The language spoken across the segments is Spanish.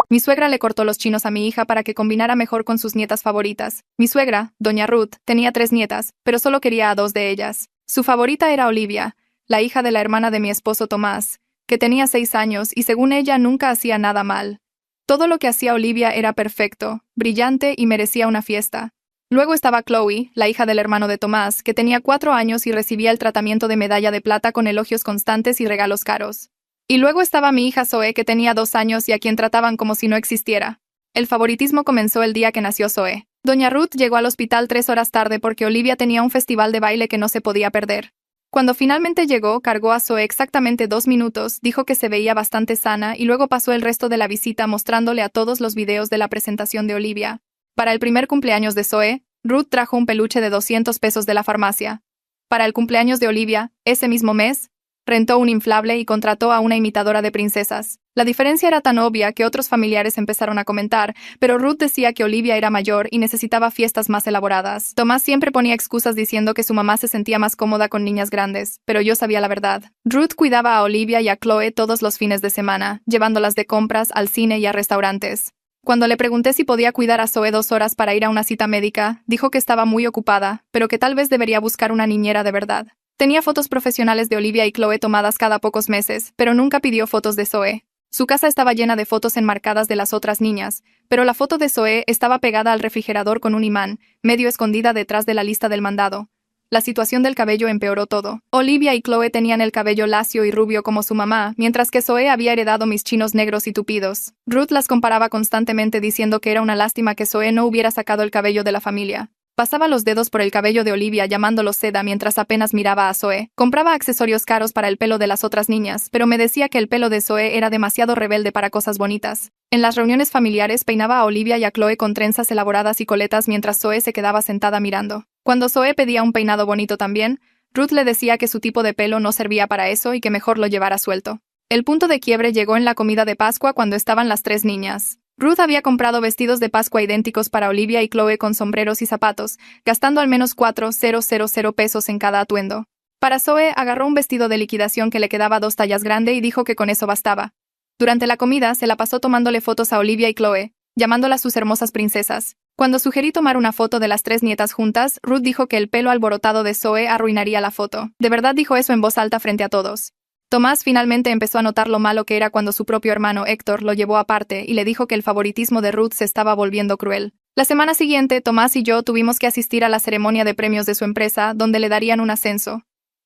Mi suegra le cortó los chinos a mi hija para que combinara mejor con sus nietas favoritas. Mi suegra, doña Ruth, tenía 3 nietas, pero solo quería a 2 de ellas. Su favorita era Olivia, la hija de la hermana de mi esposo Tomás, que tenía 6 años y según ella nunca hacía nada mal. Todo lo que hacía Olivia era perfecto, brillante y merecía una fiesta. Luego estaba Chloe, la hija del hermano de Tomás, que tenía 4 años y recibía el tratamiento de medalla de plata con elogios constantes y regalos caros. Y luego estaba mi hija Zoe, que tenía 2 años y a quien trataban como si no existiera. El favoritismo comenzó el día que nació Zoe. Doña Ruth llegó al hospital 3 horas tarde porque Olivia tenía un festival de baile que no se podía perder. Cuando finalmente llegó, cargó a Zoe exactamente 2 minutos, dijo que se veía bastante sana y luego pasó el resto de la visita mostrándole a todos los videos de la presentación de Olivia. Para el primer cumpleaños de Zoe, Ruth trajo un peluche de 200 pesos de la farmacia. Para el cumpleaños de Olivia, ese mismo mes, rentó un inflable y contrató a una imitadora de princesas. La diferencia era tan obvia que otros familiares empezaron a comentar, pero Ruth decía que Olivia era mayor y necesitaba fiestas más elaboradas. Tomás siempre ponía excusas diciendo que su mamá se sentía más cómoda con niñas grandes, pero yo sabía la verdad. Ruth cuidaba a Olivia y a Chloe todos los fines de semana, llevándolas de compras, al cine y a restaurantes. Cuando le pregunté si podía cuidar a Zoe 2 horas para ir a una cita médica, dijo que estaba muy ocupada, pero que tal vez debería buscar una niñera de verdad. Tenía fotos profesionales de Olivia y Chloe tomadas cada pocos meses, pero nunca pidió fotos de Zoe. Su casa estaba llena de fotos enmarcadas de las otras niñas, pero la foto de Zoe estaba pegada al refrigerador con un imán, medio escondida detrás de la lista del mandado. La situación del cabello empeoró todo. Olivia y Chloe tenían el cabello lacio y rubio como su mamá, mientras que Zoe había heredado mis chinos negros y tupidos. Ruth las comparaba constantemente diciendo que era una lástima que Zoe no hubiera sacado el cabello de la familia. Pasaba los dedos por el cabello de Olivia llamándolo seda mientras apenas miraba a Zoe. Compraba accesorios caros para el pelo de las otras niñas, pero me decía que el pelo de Zoe era demasiado rebelde para cosas bonitas. En las reuniones familiares peinaba a Olivia y a Chloe con trenzas elaboradas y coletas mientras Zoe se quedaba sentada mirando. Cuando Zoe pedía un peinado bonito también, Ruth le decía que su tipo de pelo no servía para eso y que mejor lo llevara suelto. El punto de quiebre llegó en la comida de Pascua cuando estaban las 3 niñas. Ruth había comprado vestidos de Pascua idénticos para Olivia y Chloe con sombreros y zapatos, gastando al menos 4,000 pesos en cada atuendo. Para Zoe, agarró un vestido de liquidación que le quedaba 2 tallas grande y dijo que con eso bastaba. Durante la comida, se la pasó tomándole fotos a Olivia y Chloe, llamándolas sus hermosas princesas. Cuando sugerí tomar una foto de las 3 nietas juntas, Ruth dijo que el pelo alborotado de Zoe arruinaría la foto. De verdad dijo eso en voz alta frente a todos. Tomás finalmente empezó a notar lo malo que era cuando su propio hermano Héctor lo llevó aparte y le dijo que el favoritismo de Ruth se estaba volviendo cruel. La semana siguiente, Tomás y yo tuvimos que asistir a la ceremonia de premios de su empresa, donde le darían un ascenso.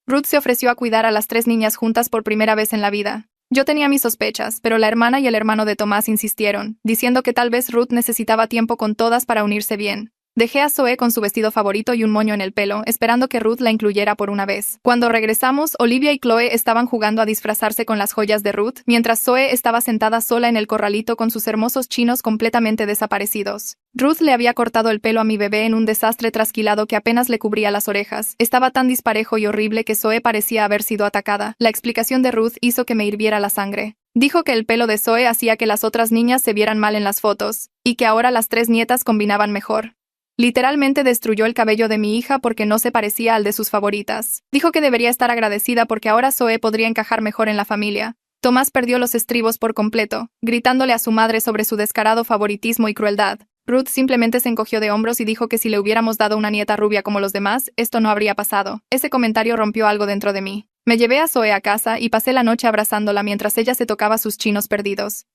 Ruth se ofreció a cuidar a las 3 niñas juntas por primera vez en la vida. Yo tenía mis sospechas, pero la hermana y el hermano de Tomás insistieron, diciendo que tal vez Ruth necesitaba tiempo con todas para unirse bien. Dejé a Zoe con su vestido favorito y un moño en el pelo, esperando que Ruth la incluyera por una vez. Cuando regresamos, Olivia y Chloe estaban jugando a disfrazarse con las joyas de Ruth, mientras Zoe estaba sentada sola en el corralito con sus hermosos chinos completamente desaparecidos. Ruth le había cortado el pelo a mi bebé en un desastre trasquilado que apenas le cubría las orejas. Estaba tan disparejo y horrible que Zoe parecía haber sido atacada. La explicación de Ruth hizo que me hirviera la sangre. Dijo que el pelo de Zoe hacía que las otras niñas se vieran mal en las fotos, y que ahora las 3 nietas combinaban mejor. Literalmente destruyó el cabello de mi hija porque no se parecía al de sus favoritas. Dijo que debería estar agradecida porque ahora Zoe podría encajar mejor en la familia. Tomás perdió los estribos por completo, gritándole a su madre sobre su descarado favoritismo y crueldad. Ruth simplemente se encogió de hombros y dijo que si le hubiéramos dado una nieta rubia como los demás, esto no habría pasado. Ese comentario rompió algo dentro de mí. Me llevé a Zoe a casa y pasé la noche abrazándola mientras ella se tocaba sus chinos perdidos.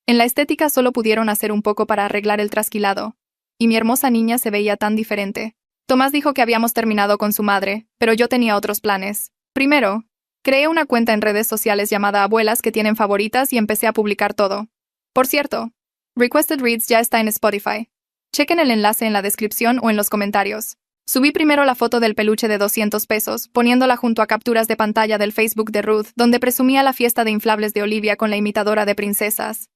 En la estética solo pudieron hacer un poco para arreglar el trasquilado. Y mi hermosa niña se veía tan diferente. Tomás dijo que habíamos terminado con su madre, pero yo tenía otros planes. Primero, creé una cuenta en redes sociales llamada Abuelas que tienen favoritas y empecé a publicar todo. Por cierto, Requested Reads ya está en Spotify. Chequen el enlace en la descripción o en los comentarios. Subí primero la foto del peluche de 200 pesos, poniéndola junto a capturas de pantalla del Facebook de Ruth, donde presumía la fiesta de inflables de Olivia con la imitadora de princesas.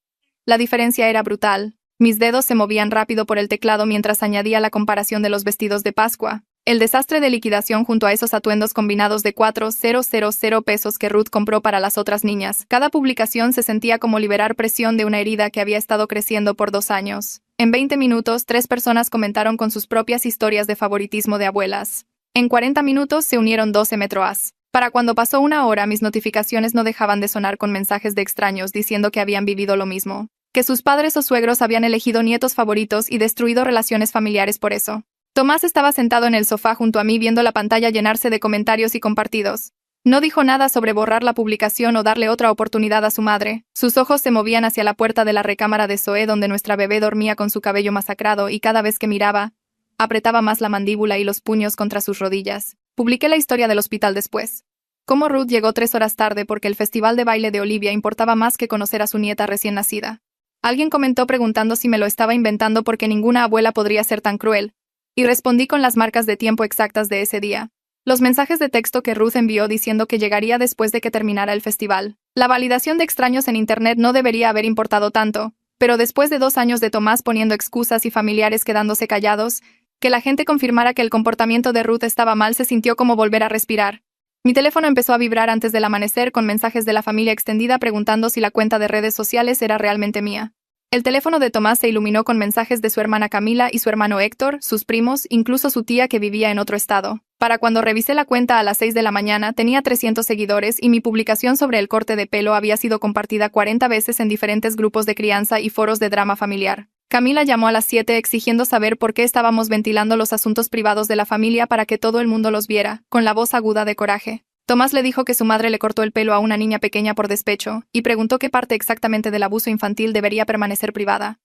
La diferencia era brutal. Mis dedos se movían rápido por el teclado mientras añadía la comparación de los vestidos de Pascua. El desastre de liquidación junto a esos atuendos combinados de 4,000 pesos que Ruth compró para las otras niñas. Cada publicación se sentía como liberar presión de una herida que había estado creciendo por 2 años. En 20 minutos, 3 personas comentaron con sus propias historias de favoritismo de abuelas. En 40 minutos se unieron 12 metroas. Para cuando pasó 1 hora, mis notificaciones no dejaban de sonar con mensajes de extraños diciendo que habían vivido lo mismo. que sus padres o suegros habían elegido nietos favoritos y destruido relaciones familiares por eso. Tomás estaba sentado en el sofá junto a mí viendo la pantalla llenarse de comentarios y compartidos. No dijo nada sobre borrar la publicación o darle otra oportunidad a su madre. Sus ojos se movían hacia la puerta de la recámara de Zoe donde nuestra bebé dormía con su cabello masacrado y cada vez que miraba, apretaba más la mandíbula y los puños contra sus rodillas. Publiqué la historia del hospital después. Cómo Ruth llegó 3 horas tarde porque el festival de baile de Olivia importaba más que conocer a su nieta recién nacida. Alguien comentó preguntando si me lo estaba inventando porque ninguna abuela podría ser tan cruel. Y respondí con las marcas de tiempo exactas de ese día. Los mensajes de texto que Ruth envió diciendo que llegaría después de que terminara el festival. La validación de extraños en Internet no debería haber importado tanto, pero después de 2 años de Tomás poniendo excusas y familiares quedándose callados, que la gente confirmara que el comportamiento de Ruth estaba mal se sintió como volver a respirar. Mi teléfono empezó a vibrar antes del amanecer con mensajes de la familia extendida preguntando si la cuenta de redes sociales era realmente mía. El teléfono de Tomás se iluminó con mensajes de su hermana Camila y su hermano Héctor, sus primos, incluso su tía que vivía en otro estado. Para cuando revisé la cuenta a las 6 de la mañana tenía 300 seguidores y mi publicación sobre el corte de pelo había sido compartida 40 veces en diferentes grupos de crianza y foros de drama familiar. Camila llamó a las 7 exigiendo saber por qué estábamos ventilando los asuntos privados de la familia para que todo el mundo los viera, con la voz aguda de coraje. Tomás le dijo que su madre le cortó el pelo a una niña pequeña por despecho, y preguntó qué parte exactamente del abuso infantil debería permanecer privada.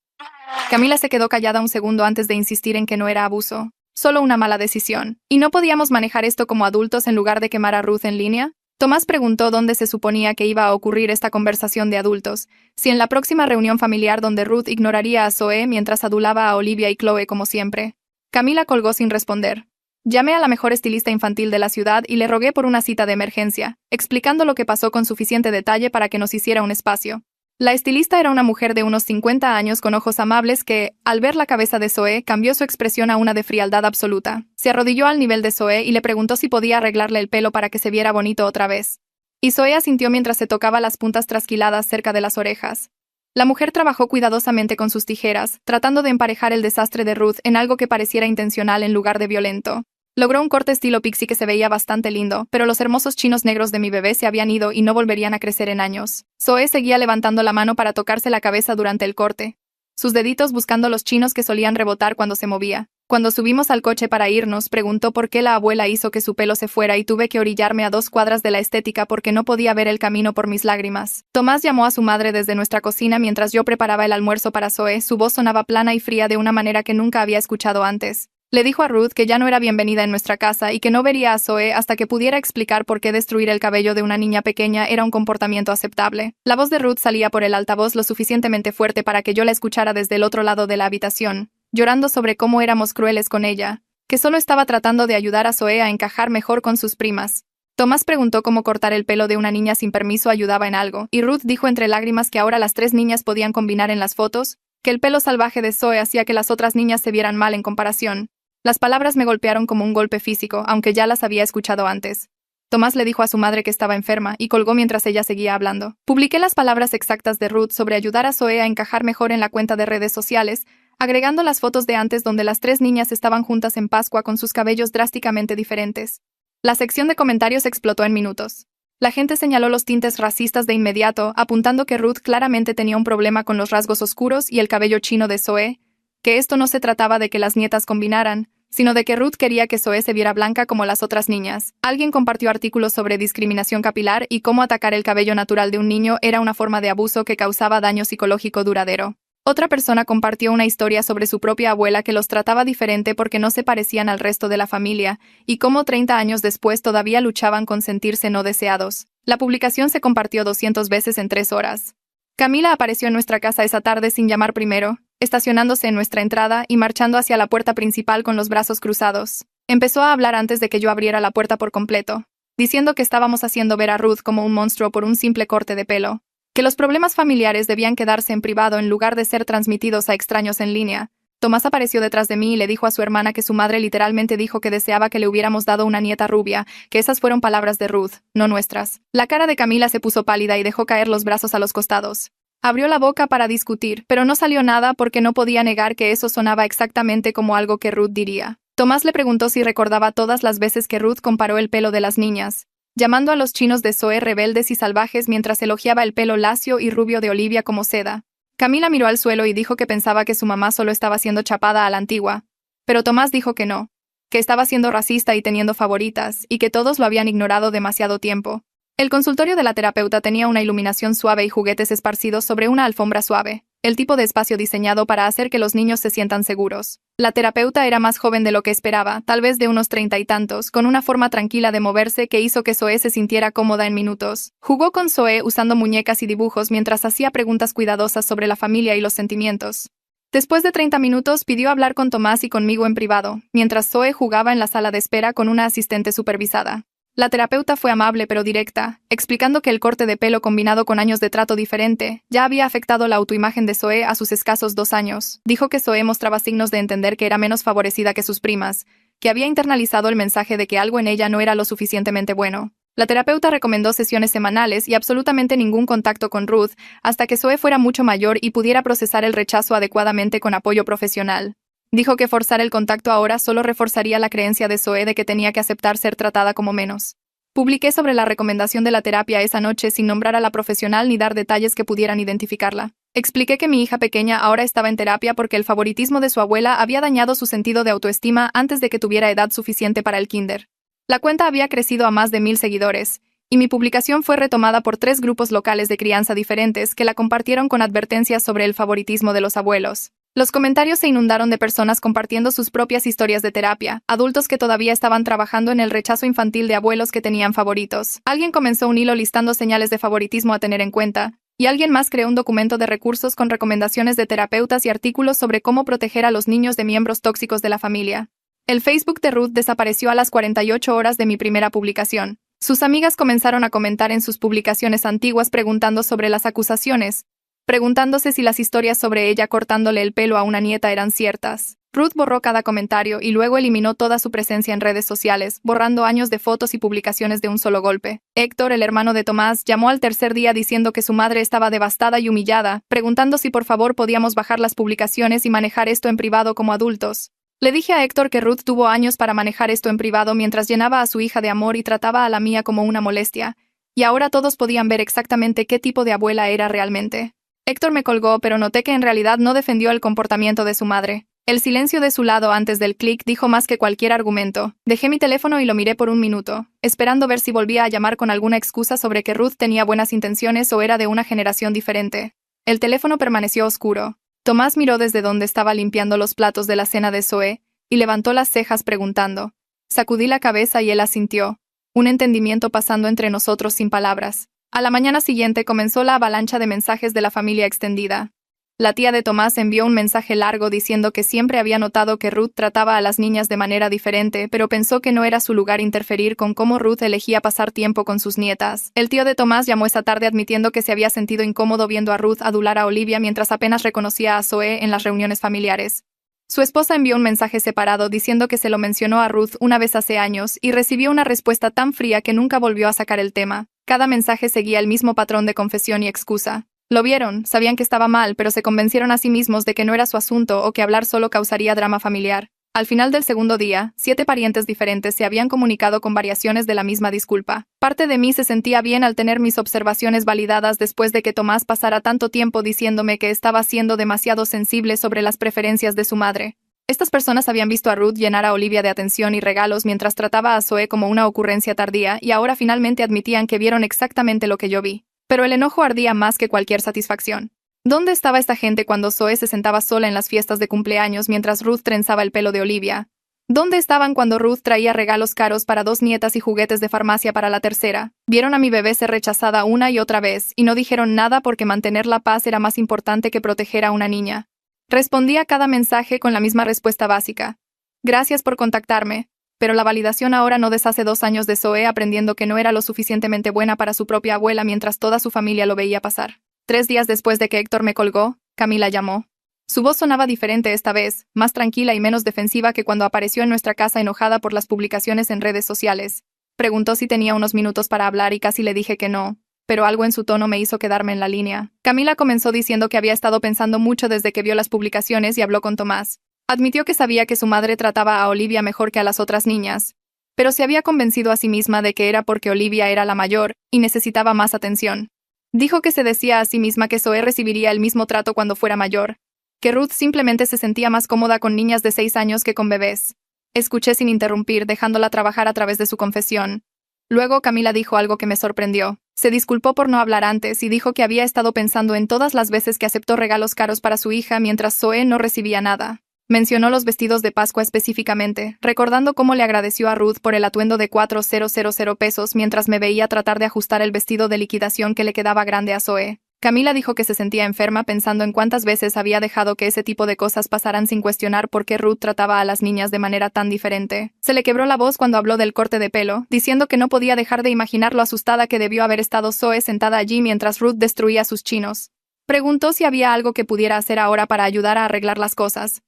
Camila se quedó callada un segundo antes de insistir en que no era abuso, solo una mala decisión. ¿Y no podíamos manejar esto como adultos en lugar de quemar a Ruth en línea? Tomás preguntó dónde se suponía que iba a ocurrir esta conversación de adultos, si en la próxima reunión familiar donde Ruth ignoraría a Zoe mientras adulaba a Olivia y Chloe como siempre. Camila colgó sin responder. Llamé a la mejor estilista infantil de la ciudad y le rogué por una cita de emergencia, explicando lo que pasó con suficiente detalle para que nos hiciera un espacio. La estilista era una mujer de unos 50 años con ojos amables que, al ver la cabeza de Zoe, cambió su expresión a una de frialdad absoluta. Se arrodilló al nivel de Zoe y le preguntó si podía arreglarle el pelo para que se viera bonito otra vez. Y Zoe asintió mientras se tocaba las puntas trasquiladas cerca de las orejas. La mujer trabajó cuidadosamente con sus tijeras, tratando de emparejar el desastre de Ruth en algo que pareciera intencional en lugar de violento. Logró un corte estilo pixie que se veía bastante lindo, pero los hermosos chinos negros de mi bebé se habían ido y no volverían a crecer en años. Zoe seguía levantando la mano para tocarse la cabeza durante el corte, sus deditos buscando los chinos que solían rebotar cuando se movía. Cuando subimos al coche para irnos, preguntó por qué la abuela hizo que su pelo se fuera y tuve que orillarme a 2 cuadras de la estética porque no podía ver el camino por mis lágrimas. Tomás llamó a su madre desde nuestra cocina mientras yo preparaba el almuerzo para Zoe. Su voz sonaba plana y fría de una manera que nunca había escuchado antes. Le dijo a Ruth que ya no era bienvenida en nuestra casa y que no vería a Zoe hasta que pudiera explicar por qué destruir el cabello de una niña pequeña era un comportamiento aceptable. La voz de Ruth salía por el altavoz lo suficientemente fuerte para que yo la escuchara desde el otro lado de la habitación, llorando sobre cómo éramos crueles con ella, que solo estaba tratando de ayudar a Zoe a encajar mejor con sus primas. Tomás preguntó cómo cortar el pelo de una niña sin permiso ayudaba en algo, y Ruth dijo entre lágrimas que ahora las 3 niñas podían combinar en las fotos, que el pelo salvaje de Zoe hacía que las otras niñas se vieran mal en comparación. Las palabras me golpearon como un golpe físico, aunque ya las había escuchado antes. Tomás le dijo a su madre que estaba enferma y colgó mientras ella seguía hablando. Publiqué las palabras exactas de Ruth sobre ayudar a Zoe a encajar mejor en la cuenta de redes sociales, agregando las fotos de antes donde las 3 niñas estaban juntas en Pascua con sus cabellos drásticamente diferentes. La sección de comentarios explotó en minutos. La gente señaló los tintes racistas de inmediato, apuntando que Ruth claramente tenía un problema con los rasgos oscuros y el cabello chino de Zoe, que esto no se trataba de que las nietas combinaran, sino de que Ruth quería que Zoe se viera blanca como las otras niñas. Alguien compartió artículos sobre discriminación capilar y cómo atacar el cabello natural de un niño era una forma de abuso que causaba daño psicológico duradero. Otra persona compartió una historia sobre su propia abuela que los trataba diferente porque no se parecían al resto de la familia, y cómo 30 años después todavía luchaban con sentirse no deseados. La publicación se compartió 200 veces en 3 horas. Camila apareció en nuestra casa esa tarde sin llamar primero, estacionándose en nuestra entrada y marchando hacia la puerta principal con los brazos cruzados. Empezó a hablar antes de que yo abriera la puerta por completo, diciendo que estábamos haciendo ver a Ruth como un monstruo por un simple corte de pelo, que los problemas familiares debían quedarse en privado en lugar de ser transmitidos a extraños en línea. Tomás apareció detrás de mí y le dijo a su hermana que su madre literalmente dijo que deseaba que le hubiéramos dado una nieta rubia, que esas fueron palabras de Ruth, no nuestras. La cara de Camila se puso pálida y dejó caer los brazos a los costados. Abrió la boca para discutir, pero no salió nada porque no podía negar que eso sonaba exactamente como algo que Ruth diría. Tomás le preguntó si recordaba todas las veces que Ruth comparó el pelo de las niñas, llamando a los chinos de Zoe rebeldes y salvajes mientras elogiaba el pelo lacio y rubio de Olivia como seda. Camila miró al suelo y dijo que pensaba que su mamá solo estaba siendo chapada a la antigua. Pero Tomás dijo que no, que estaba siendo racista y teniendo favoritas, y que todos lo habían ignorado demasiado tiempo. El consultorio de la terapeuta tenía una iluminación suave y juguetes esparcidos sobre una alfombra suave, el tipo de espacio diseñado para hacer que los niños se sientan seguros. La terapeuta era más joven de lo que esperaba, tal vez de unos 30 y tantos, con una forma tranquila de moverse que hizo que Zoe se sintiera cómoda en minutos. Jugó con Zoe usando muñecas y dibujos mientras hacía preguntas cuidadosas sobre la familia y los sentimientos. Después de 30 minutos pidió hablar con Tomás y conmigo en privado, mientras Zoe jugaba en la sala de espera con una asistente supervisada. La terapeuta fue amable pero directa, explicando que el corte de pelo combinado con años de trato diferente ya había afectado la autoimagen de Zoe a sus escasos 2 años. Dijo que Zoe mostraba signos de entender que era menos favorecida que sus primas, que había internalizado el mensaje de que algo en ella no era lo suficientemente bueno. La terapeuta recomendó sesiones semanales y absolutamente ningún contacto con Ruth hasta que Zoe fuera mucho mayor y pudiera procesar el rechazo adecuadamente con apoyo profesional. Dijo que forzar el contacto ahora solo reforzaría la creencia de Zoe de que tenía que aceptar ser tratada como menos. Publiqué sobre la recomendación de la terapia esa noche sin nombrar a la profesional ni dar detalles que pudieran identificarla. Expliqué que mi hija pequeña ahora estaba en terapia porque el favoritismo de su abuela había dañado su sentido de autoestima antes de que tuviera edad suficiente para el kinder. La cuenta había crecido a más de 1000 seguidores, y mi publicación fue retomada por 3 grupos locales de crianza diferentes que la compartieron con advertencias sobre el favoritismo de los abuelos. Los comentarios se inundaron de personas compartiendo sus propias historias de terapia, adultos que todavía estaban trabajando en el rechazo infantil de abuelos que tenían favoritos. Alguien comenzó un hilo listando señales de favoritismo a tener en cuenta, y alguien más creó un documento de recursos con recomendaciones de terapeutas y artículos sobre cómo proteger a los niños de miembros tóxicos de la familia. El Facebook de Ruth desapareció a las 48 horas de mi primera publicación. Sus amigas comenzaron a comentar en sus publicaciones antiguas preguntando sobre las acusaciones, preguntándose si las historias sobre ella cortándole el pelo a una nieta eran ciertas. Ruth borró cada comentario y luego eliminó toda su presencia en redes sociales, borrando años de fotos y publicaciones de un solo golpe. Héctor, el hermano de Tomás, llamó al tercer día diciendo que su madre estaba devastada y humillada, preguntando si por favor podíamos bajar las publicaciones y manejar esto en privado como adultos. Le dije a Héctor que Ruth tuvo años para manejar esto en privado mientras llenaba a su hija de amor y trataba a la mía como una molestia, y ahora todos podían ver exactamente qué tipo de abuela era realmente. Héctor me colgó, pero noté que en realidad no defendió el comportamiento de su madre. El silencio de su lado antes del clic dijo más que cualquier argumento. Dejé mi teléfono y lo miré por un minuto, esperando ver si volvía a llamar con alguna excusa sobre que Ruth tenía buenas intenciones o era de una generación diferente. El teléfono permaneció oscuro. Tomás miró desde donde estaba limpiando los platos de la cena de Zoe y levantó las cejas preguntando. Sacudí la cabeza y él asintió, un entendimiento pasando entre nosotros sin palabras. A la mañana siguiente comenzó la avalancha de mensajes de la familia extendida. La tía de Tomás envió un mensaje largo diciendo que siempre había notado que Ruth trataba a las niñas de manera diferente, pero pensó que no era su lugar interferir con cómo Ruth elegía pasar tiempo con sus nietas. El tío de Tomás llamó esa tarde admitiendo que se había sentido incómodo viendo a Ruth adular a Olivia mientras apenas reconocía a Zoe en las reuniones familiares. Su esposa envió un mensaje separado diciendo que se lo mencionó a Ruth una vez hace años y recibió una respuesta tan fría que nunca volvió a sacar el tema. Cada mensaje seguía el mismo patrón de confesión y excusa. Lo vieron, sabían que estaba mal, pero se convencieron a sí mismos de que no era su asunto o que hablar solo causaría drama familiar. Al final del segundo día, 7 parientes diferentes se habían comunicado con variaciones de la misma disculpa. Parte de mí se sentía bien al tener mis observaciones validadas después de que Tomás pasara tanto tiempo diciéndome que estaba siendo demasiado sensible sobre las preferencias de su madre. Estas personas habían visto a Ruth llenar a Olivia de atención y regalos mientras trataba a Zoe como una ocurrencia tardía y ahora finalmente admitían que vieron exactamente lo que yo vi. Pero el enojo ardía más que cualquier satisfacción. ¿Dónde estaba esta gente cuando Zoe se sentaba sola en las fiestas de cumpleaños mientras Ruth trenzaba el pelo de Olivia? ¿Dónde estaban cuando Ruth traía regalos caros para 2 nietas y juguetes de farmacia para la tercera? Vieron a mi bebé ser rechazada una y otra vez y no dijeron nada porque mantener la paz era más importante que proteger a una niña. Respondí a cada mensaje con la misma respuesta básica. Gracias por contactarme, pero la validación ahora no deshace 2 años de Zoe aprendiendo que no era lo suficientemente buena para su propia abuela mientras toda su familia lo veía pasar. 3 días después de que Héctor me colgó, Camila llamó. Su voz sonaba diferente esta vez, más tranquila y menos defensiva que cuando apareció en nuestra casa enojada por las publicaciones en redes sociales. Preguntó si tenía unos minutos para hablar y casi le dije que no, pero algo en su tono me hizo quedarme en la línea. Camila comenzó diciendo que había estado pensando mucho desde que vio las publicaciones y habló con Tomás. Admitió que sabía que su madre trataba a Olivia mejor que a las otras niñas, pero se había convencido a sí misma de que era porque Olivia era la mayor y necesitaba más atención. Dijo que se decía a sí misma que Zoe recibiría el mismo trato cuando fuera mayor, que Ruth simplemente se sentía más cómoda con niñas de 6 años que con bebés. Escuché sin interrumpir, dejándola trabajar a través de su confesión. Luego Camila dijo algo que me sorprendió. Se disculpó por no hablar antes y dijo que había estado pensando en todas las veces que aceptó regalos caros para su hija mientras Zoe no recibía nada. Mencionó los vestidos de Pascua específicamente, recordando cómo le agradeció a Ruth por el atuendo de 4,000 pesos mientras me veía tratar de ajustar el vestido de liquidación que le quedaba grande a Zoe. Camila dijo que se sentía enferma pensando en cuántas veces había dejado que ese tipo de cosas pasaran sin cuestionar por qué Ruth trataba a las niñas de manera tan diferente. Se le quebró la voz cuando habló del corte de pelo, diciendo que no podía dejar de imaginar lo asustada que debió haber estado Zoe sentada allí mientras Ruth destruía sus chinos. Preguntó si había algo que pudiera hacer ahora para ayudar a arreglar las cosas.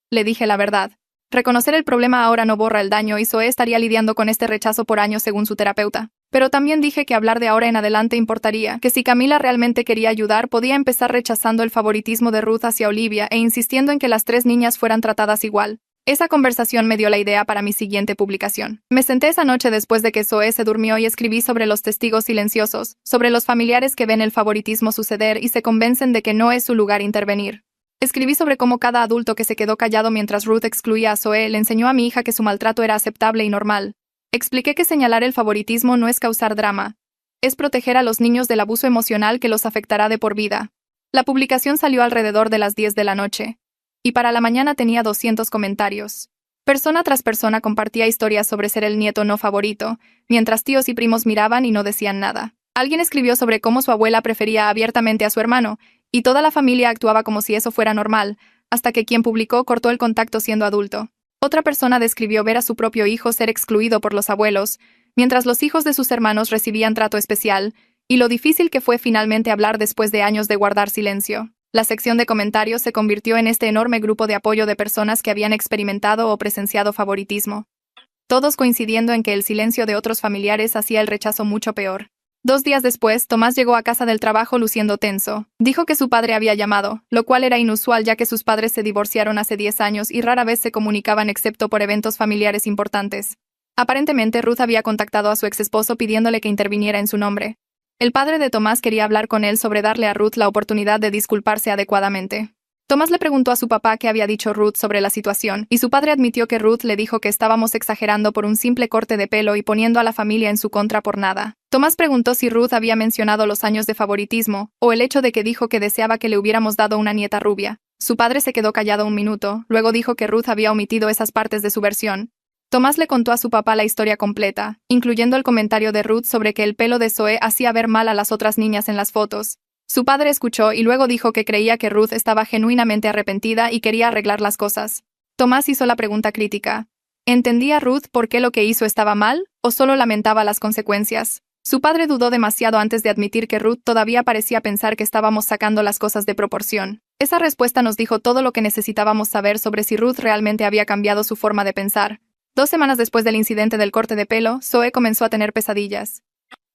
Le dije la verdad. Reconocer el problema ahora no borra el daño y Zoe estaría lidiando con este rechazo por años según su terapeuta. Pero también dije que hablar de ahora en adelante importaría, que si Camila realmente quería ayudar podía empezar rechazando el favoritismo de Ruth hacia Olivia e insistiendo en que las 3 niñas fueran tratadas igual. Esa conversación me dio la idea para mi siguiente publicación. Me senté esa noche después de que Zoe se durmió y escribí sobre los testigos silenciosos, sobre los familiares que ven el favoritismo suceder y se convencen de que no es su lugar intervenir. Escribí sobre cómo cada adulto que se quedó callado mientras Ruth excluía a Zoe le enseñó a mi hija que su maltrato era aceptable y normal. Expliqué que señalar el favoritismo no es causar drama. Es proteger a los niños del abuso emocional que los afectará de por vida. La publicación salió alrededor de las 10 de la noche. Y para la mañana tenía 200 comentarios. Persona tras persona compartía historias sobre ser el nieto no favorito, mientras tíos y primos miraban y no decían nada. Alguien escribió sobre cómo su abuela prefería abiertamente a su hermano, y toda la familia actuaba como si eso fuera normal, hasta que quien publicó cortó el contacto siendo adulto. Otra persona describió ver a su propio hijo ser excluido por los abuelos, mientras los hijos de sus hermanos recibían trato especial, y lo difícil que fue finalmente hablar después de años de guardar silencio. La sección de comentarios se convirtió en este enorme grupo de apoyo de personas que habían experimentado o presenciado favoritismo. Todos coincidiendo en que el silencio de otros familiares hacía el rechazo mucho peor. 2 días después, Tomás llegó a casa del trabajo luciendo tenso. Dijo que su padre había llamado, lo cual era inusual ya que sus padres se divorciaron hace 10 años y rara vez se comunicaban excepto por eventos familiares importantes. Aparentemente, Ruth había contactado a su exesposo pidiéndole que interviniera en su nombre. El padre de Tomás quería hablar con él sobre darle a Ruth la oportunidad de disculparse adecuadamente. Tomás le preguntó a su papá qué había dicho Ruth sobre la situación, y su padre admitió que Ruth le dijo que estábamos exagerando por un simple corte de pelo y poniendo a la familia en su contra por nada. Tomás preguntó si Ruth había mencionado los años de favoritismo, o el hecho de que dijo que deseaba que le hubiéramos dado una nieta rubia. Su padre se quedó callado un minuto, luego dijo que Ruth había omitido esas partes de su versión. Tomás le contó a su papá la historia completa, incluyendo el comentario de Ruth sobre que el pelo de Zoe hacía ver mal a las otras niñas en las fotos. Su padre escuchó y luego dijo que creía que Ruth estaba genuinamente arrepentida y quería arreglar las cosas. Tomás hizo la pregunta crítica. ¿Entendía Ruth por qué lo que hizo estaba mal, o solo lamentaba las consecuencias? Su padre dudó demasiado antes de admitir que Ruth todavía parecía pensar que estábamos sacando las cosas de proporción. Esa respuesta nos dijo todo lo que necesitábamos saber sobre si Ruth realmente había cambiado su forma de pensar. 2 semanas después del incidente del corte de pelo, Zoe comenzó a tener pesadillas.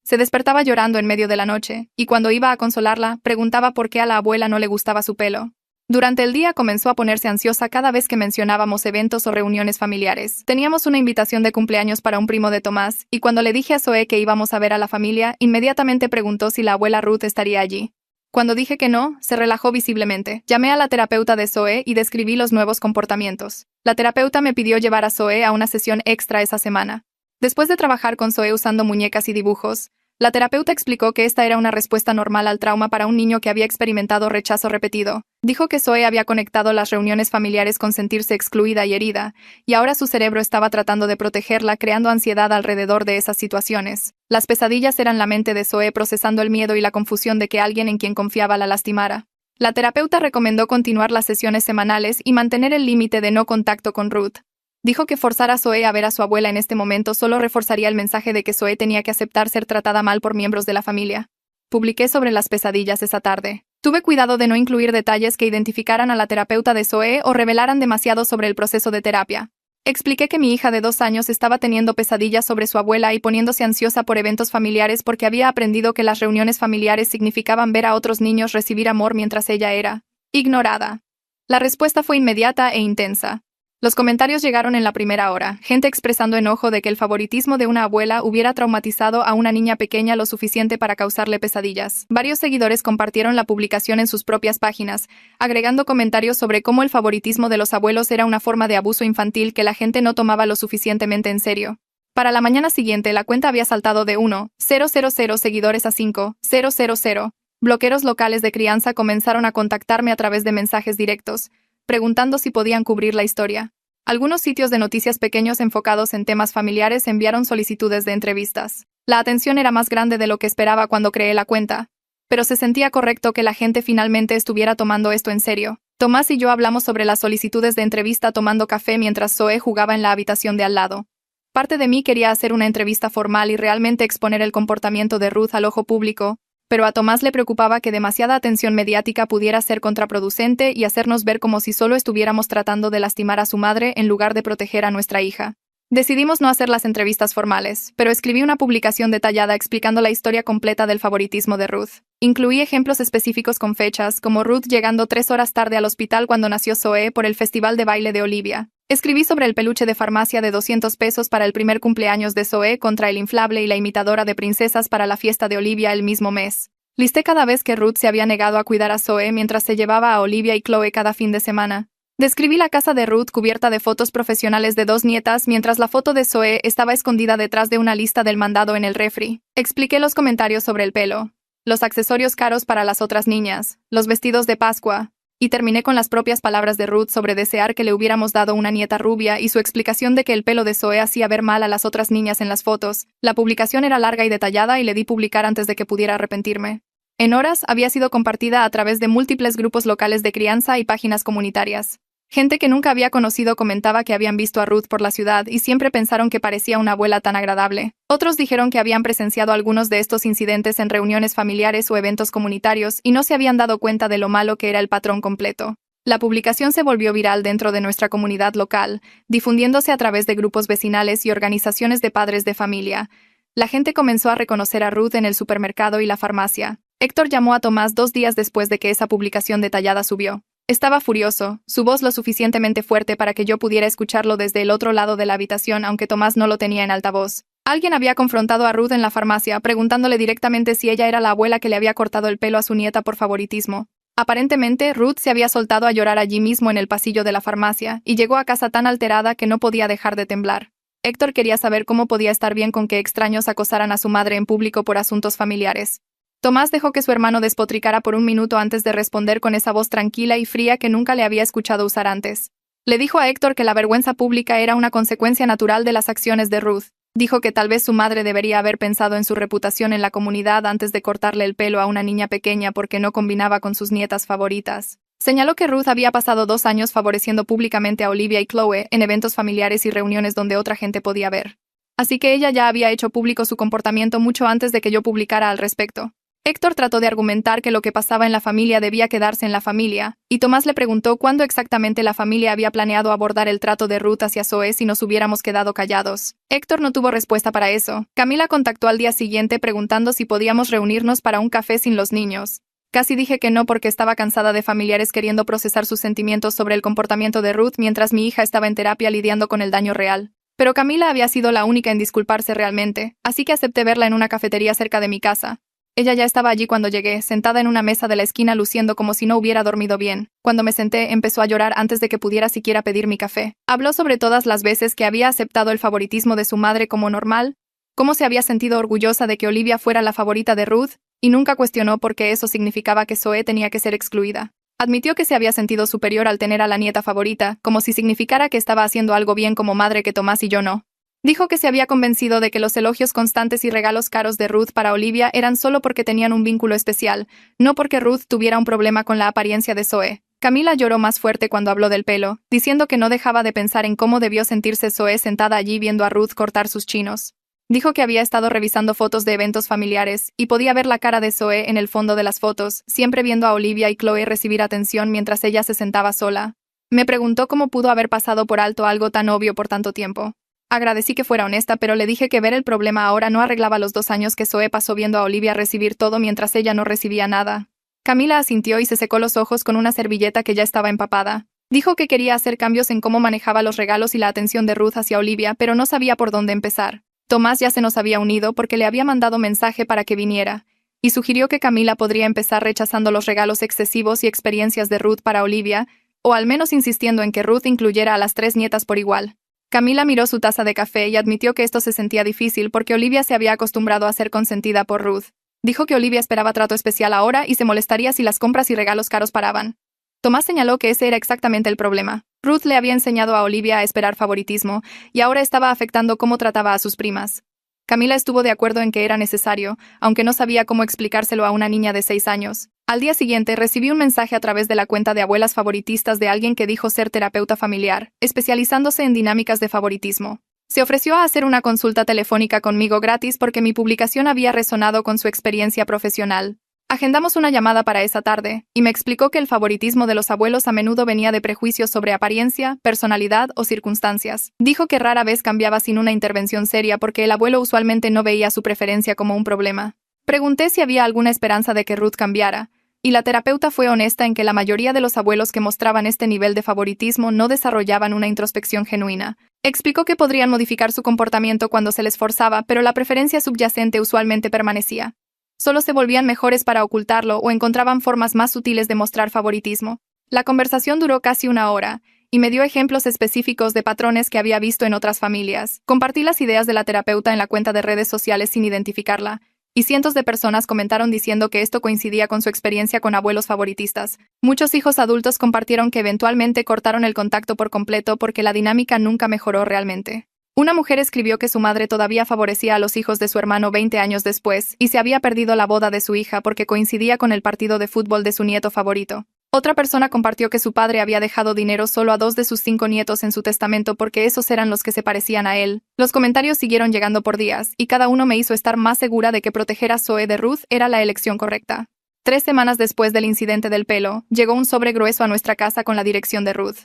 Se despertaba llorando en medio de la noche, y cuando iba a consolarla, preguntaba por qué a la abuela no le gustaba su pelo. Durante el día comenzó a ponerse ansiosa cada vez que mencionábamos eventos o reuniones familiares. Teníamos una invitación de cumpleaños para un primo de Tomás, y cuando le dije a Zoe que íbamos a ver a la familia, inmediatamente preguntó si la abuela Ruth estaría allí. Cuando dije que no, se relajó visiblemente. Llamé a la terapeuta de Zoe y describí los nuevos comportamientos. La terapeuta me pidió llevar a Zoe a una sesión extra esa semana. Después de trabajar con Zoe usando muñecas y dibujos, la terapeuta explicó que esta era una respuesta normal al trauma para un niño que había experimentado rechazo repetido. Dijo que Zoe había conectado las reuniones familiares con sentirse excluida y herida, y ahora su cerebro estaba tratando de protegerla, creando ansiedad alrededor de esas situaciones. Las pesadillas eran la mente de Zoe procesando el miedo y la confusión de que alguien en quien confiaba la lastimara. La terapeuta recomendó continuar las sesiones semanales y mantener el límite de no contacto con Ruth. Dijo que forzar a Zoe a ver a su abuela en este momento solo reforzaría el mensaje de que Zoe tenía que aceptar ser tratada mal por miembros de la familia. Publiqué sobre las pesadillas esa tarde. Tuve cuidado de no incluir detalles que identificaran a la terapeuta de Zoe o revelaran demasiado sobre el proceso de terapia. Expliqué que mi hija de 2 años estaba teniendo pesadillas sobre su abuela y poniéndose ansiosa por eventos familiares porque había aprendido que las reuniones familiares significaban ver a otros niños recibir amor mientras ella era ignorada. La respuesta fue inmediata e intensa. Los comentarios llegaron en la primera hora, gente expresando enojo de que el favoritismo de una abuela hubiera traumatizado a una niña pequeña lo suficiente para causarle pesadillas. Varios seguidores compartieron la publicación en sus propias páginas, agregando comentarios sobre cómo el favoritismo de los abuelos era una forma de abuso infantil que la gente no tomaba lo suficientemente en serio. Para la mañana siguiente, la cuenta había saltado de 1,000 seguidores a 5,000. Blogueros locales de crianza comenzaron a contactarme a través de mensajes directos, preguntando si podían cubrir la historia. Algunos sitios de noticias pequeños enfocados en temas familiares enviaron solicitudes de entrevistas. La atención era más grande de lo que esperaba cuando creé la cuenta, pero se sentía correcto que la gente finalmente estuviera tomando esto en serio. Tomás y yo hablamos sobre las solicitudes de entrevista tomando café mientras Zoe jugaba en la habitación de al lado. Parte de mí quería hacer una entrevista formal y realmente exponer el comportamiento de Ruth al ojo público, pero a Tomás le preocupaba que demasiada atención mediática pudiera ser contraproducente y hacernos ver como si solo estuviéramos tratando de lastimar a su madre en lugar de proteger a nuestra hija. Decidimos no hacer las entrevistas formales, pero escribí una publicación detallada explicando la historia completa del favoritismo de Ruth. Incluí ejemplos específicos con fechas, como Ruth llegando 3 horas tarde al hospital cuando nació Zoe por el festival de baile de Olivia. Escribí sobre el peluche de farmacia de $200 para el primer cumpleaños de Zoe contra el inflable y la imitadora de princesas para la fiesta de Olivia el mismo mes. Listé cada vez que Ruth se había negado a cuidar a Zoe mientras se llevaba a Olivia y Chloe cada fin de semana. Describí la casa de Ruth cubierta de fotos profesionales de 2 nietas mientras la foto de Zoe estaba escondida detrás de una lista del mandado en el refri. Expliqué los comentarios sobre el pelo, los accesorios caros para las otras niñas, los vestidos de Pascua, y terminé con las propias palabras de Ruth sobre desear que le hubiéramos dado una nieta rubia y su explicación de que el pelo de Zoe hacía ver mal a las otras niñas en las fotos. La publicación era larga y detallada y le di publicar antes de que pudiera arrepentirme. En horas había sido compartida a través de múltiples grupos locales de crianza y páginas comunitarias. Gente que nunca había conocido comentaba que habían visto a Ruth por la ciudad y siempre pensaron que parecía una abuela tan agradable. Otros dijeron que habían presenciado algunos de estos incidentes en reuniones familiares o eventos comunitarios y no se habían dado cuenta de lo malo que era el patrón completo. La publicación se volvió viral dentro de nuestra comunidad local, difundiéndose a través de grupos vecinales y organizaciones de padres de familia. La gente comenzó a reconocer a Ruth en el supermercado y la farmacia. Héctor llamó a Tomás 2 días después de que esa publicación detallada subió. Estaba furioso, su voz lo suficientemente fuerte para que yo pudiera escucharlo desde el otro lado de la habitación, aunque Tomás no lo tenía en altavoz. Alguien había confrontado a Ruth en la farmacia, preguntándole directamente si ella era la abuela que le había cortado el pelo a su nieta por favoritismo. Aparentemente, Ruth se había soltado a llorar allí mismo en el pasillo de la farmacia, y llegó a casa tan alterada que no podía dejar de temblar. Héctor quería saber cómo podía estar bien con que extraños acosaran a su madre en público por asuntos familiares. Tomás dejó que su hermano despotricara por un minuto antes de responder con esa voz tranquila y fría que nunca le había escuchado usar antes. Le dijo a Héctor que la vergüenza pública era una consecuencia natural de las acciones de Ruth. Dijo que tal vez su madre debería haber pensado en su reputación en la comunidad antes de cortarle el pelo a una niña pequeña porque no combinaba con sus nietas favoritas. Señaló que Ruth había pasado 2 años favoreciendo públicamente a Olivia y Chloe en eventos familiares y reuniones donde otra gente podía ver. Así que ella ya había hecho público su comportamiento mucho antes de que yo publicara al respecto. Héctor trató de argumentar que lo que pasaba en la familia debía quedarse en la familia, y Tomás le preguntó cuándo exactamente la familia había planeado abordar el trato de Ruth hacia Zoe si nos hubiéramos quedado callados. Héctor no tuvo respuesta para eso. Camila contactó al día siguiente preguntando si podíamos reunirnos para un café sin los niños. Casi dije que no porque estaba cansada de familiares queriendo procesar sus sentimientos sobre el comportamiento de Ruth mientras mi hija estaba en terapia lidiando con el daño real. Pero Camila había sido la única en disculparse realmente, así que acepté verla en una cafetería cerca de mi casa. Ella ya estaba allí cuando llegué, sentada en una mesa de la esquina luciendo como si no hubiera dormido bien. Cuando me senté, empezó a llorar antes de que pudiera siquiera pedir mi café. Habló sobre todas las veces que había aceptado el favoritismo de su madre como normal, cómo se había sentido orgullosa de que Olivia fuera la favorita de Ruth, y nunca cuestionó por qué eso significaba que Zoe tenía que ser excluida. Admitió que se había sentido superior al tener a la nieta favorita, como si significara que estaba haciendo algo bien como madre que Tomás y yo no. Dijo que se había convencido de que los elogios constantes y regalos caros de Ruth para Olivia eran solo porque tenían un vínculo especial, no porque Ruth tuviera un problema con la apariencia de Zoe. Camila lloró más fuerte cuando habló del pelo, diciendo que no dejaba de pensar en cómo debió sentirse Zoe sentada allí viendo a Ruth cortar sus chinos. Dijo que había estado revisando fotos de eventos familiares, y podía ver la cara de Zoe en el fondo de las fotos, siempre viendo a Olivia y Chloe recibir atención mientras ella se sentaba sola. Me preguntó cómo pudo haber pasado por alto algo tan obvio por tanto tiempo. Agradecí que fuera honesta, pero le dije que ver el problema ahora no arreglaba los 2 años que Zoe pasó viendo a Olivia recibir todo mientras ella no recibía nada. Camila asintió y se secó los ojos con una servilleta que ya estaba empapada. Dijo que quería hacer cambios en cómo manejaba los regalos y la atención de Ruth hacia Olivia, pero no sabía por dónde empezar. Tomás ya se nos había unido porque le había mandado mensaje para que viniera, y sugirió que Camila podría empezar rechazando los regalos excesivos y experiencias de Ruth para Olivia, o al menos insistiendo en que Ruth incluyera a las 3 nietas por igual. Camila miró su taza de café y admitió que esto se sentía difícil porque Olivia se había acostumbrado a ser consentida por Ruth. Dijo que Olivia esperaba trato especial ahora y se molestaría si las compras y regalos caros paraban. Tomás señaló que ese era exactamente el problema. Ruth le había enseñado a Olivia a esperar favoritismo, y ahora estaba afectando cómo trataba a sus primas. Camila estuvo de acuerdo en que era necesario, aunque no sabía cómo explicárselo a una niña de 6 años. Al día siguiente recibí un mensaje a través de la cuenta de abuelas favoritistas de alguien que dijo ser terapeuta familiar, especializándose en dinámicas de favoritismo. Se ofreció a hacer una consulta telefónica conmigo gratis porque mi publicación había resonado con su experiencia profesional. Agendamos una llamada para esa tarde, y me explicó que el favoritismo de los abuelos a menudo venía de prejuicios sobre apariencia, personalidad o circunstancias. Dijo que rara vez cambiaba sin una intervención seria porque el abuelo usualmente no veía su preferencia como un problema. Pregunté si había alguna esperanza de que Ruth cambiara, y la terapeuta fue honesta en que la mayoría de los abuelos que mostraban este nivel de favoritismo no desarrollaban una introspección genuina. Explicó que podrían modificar su comportamiento cuando se les forzaba, pero la preferencia subyacente usualmente permanecía. Solo se volvían mejores para ocultarlo o encontraban formas más sutiles de mostrar favoritismo. La conversación duró casi 1 hora, y me dio ejemplos específicos de patrones que había visto en otras familias. Compartí las ideas de la terapeuta en la cuenta de redes sociales sin identificarla, y cientos de personas comentaron diciendo que esto coincidía con su experiencia con abuelos favoritistas. Muchos hijos adultos compartieron que eventualmente cortaron el contacto por completo porque la dinámica nunca mejoró realmente. Una mujer escribió que su madre todavía favorecía a los hijos de su hermano 20 años después, y se había perdido la boda de su hija porque coincidía con el partido de fútbol de su nieto favorito. Otra persona compartió que su padre había dejado dinero solo a 2 de sus 5 nietos en su testamento porque esos eran los que se parecían a él. Los comentarios siguieron llegando por días, y cada uno me hizo estar más segura de que proteger a Zoe de Ruth era la elección correcta. 3 semanas después del incidente del pelo, llegó un sobre grueso a nuestra casa con la dirección de Ruth.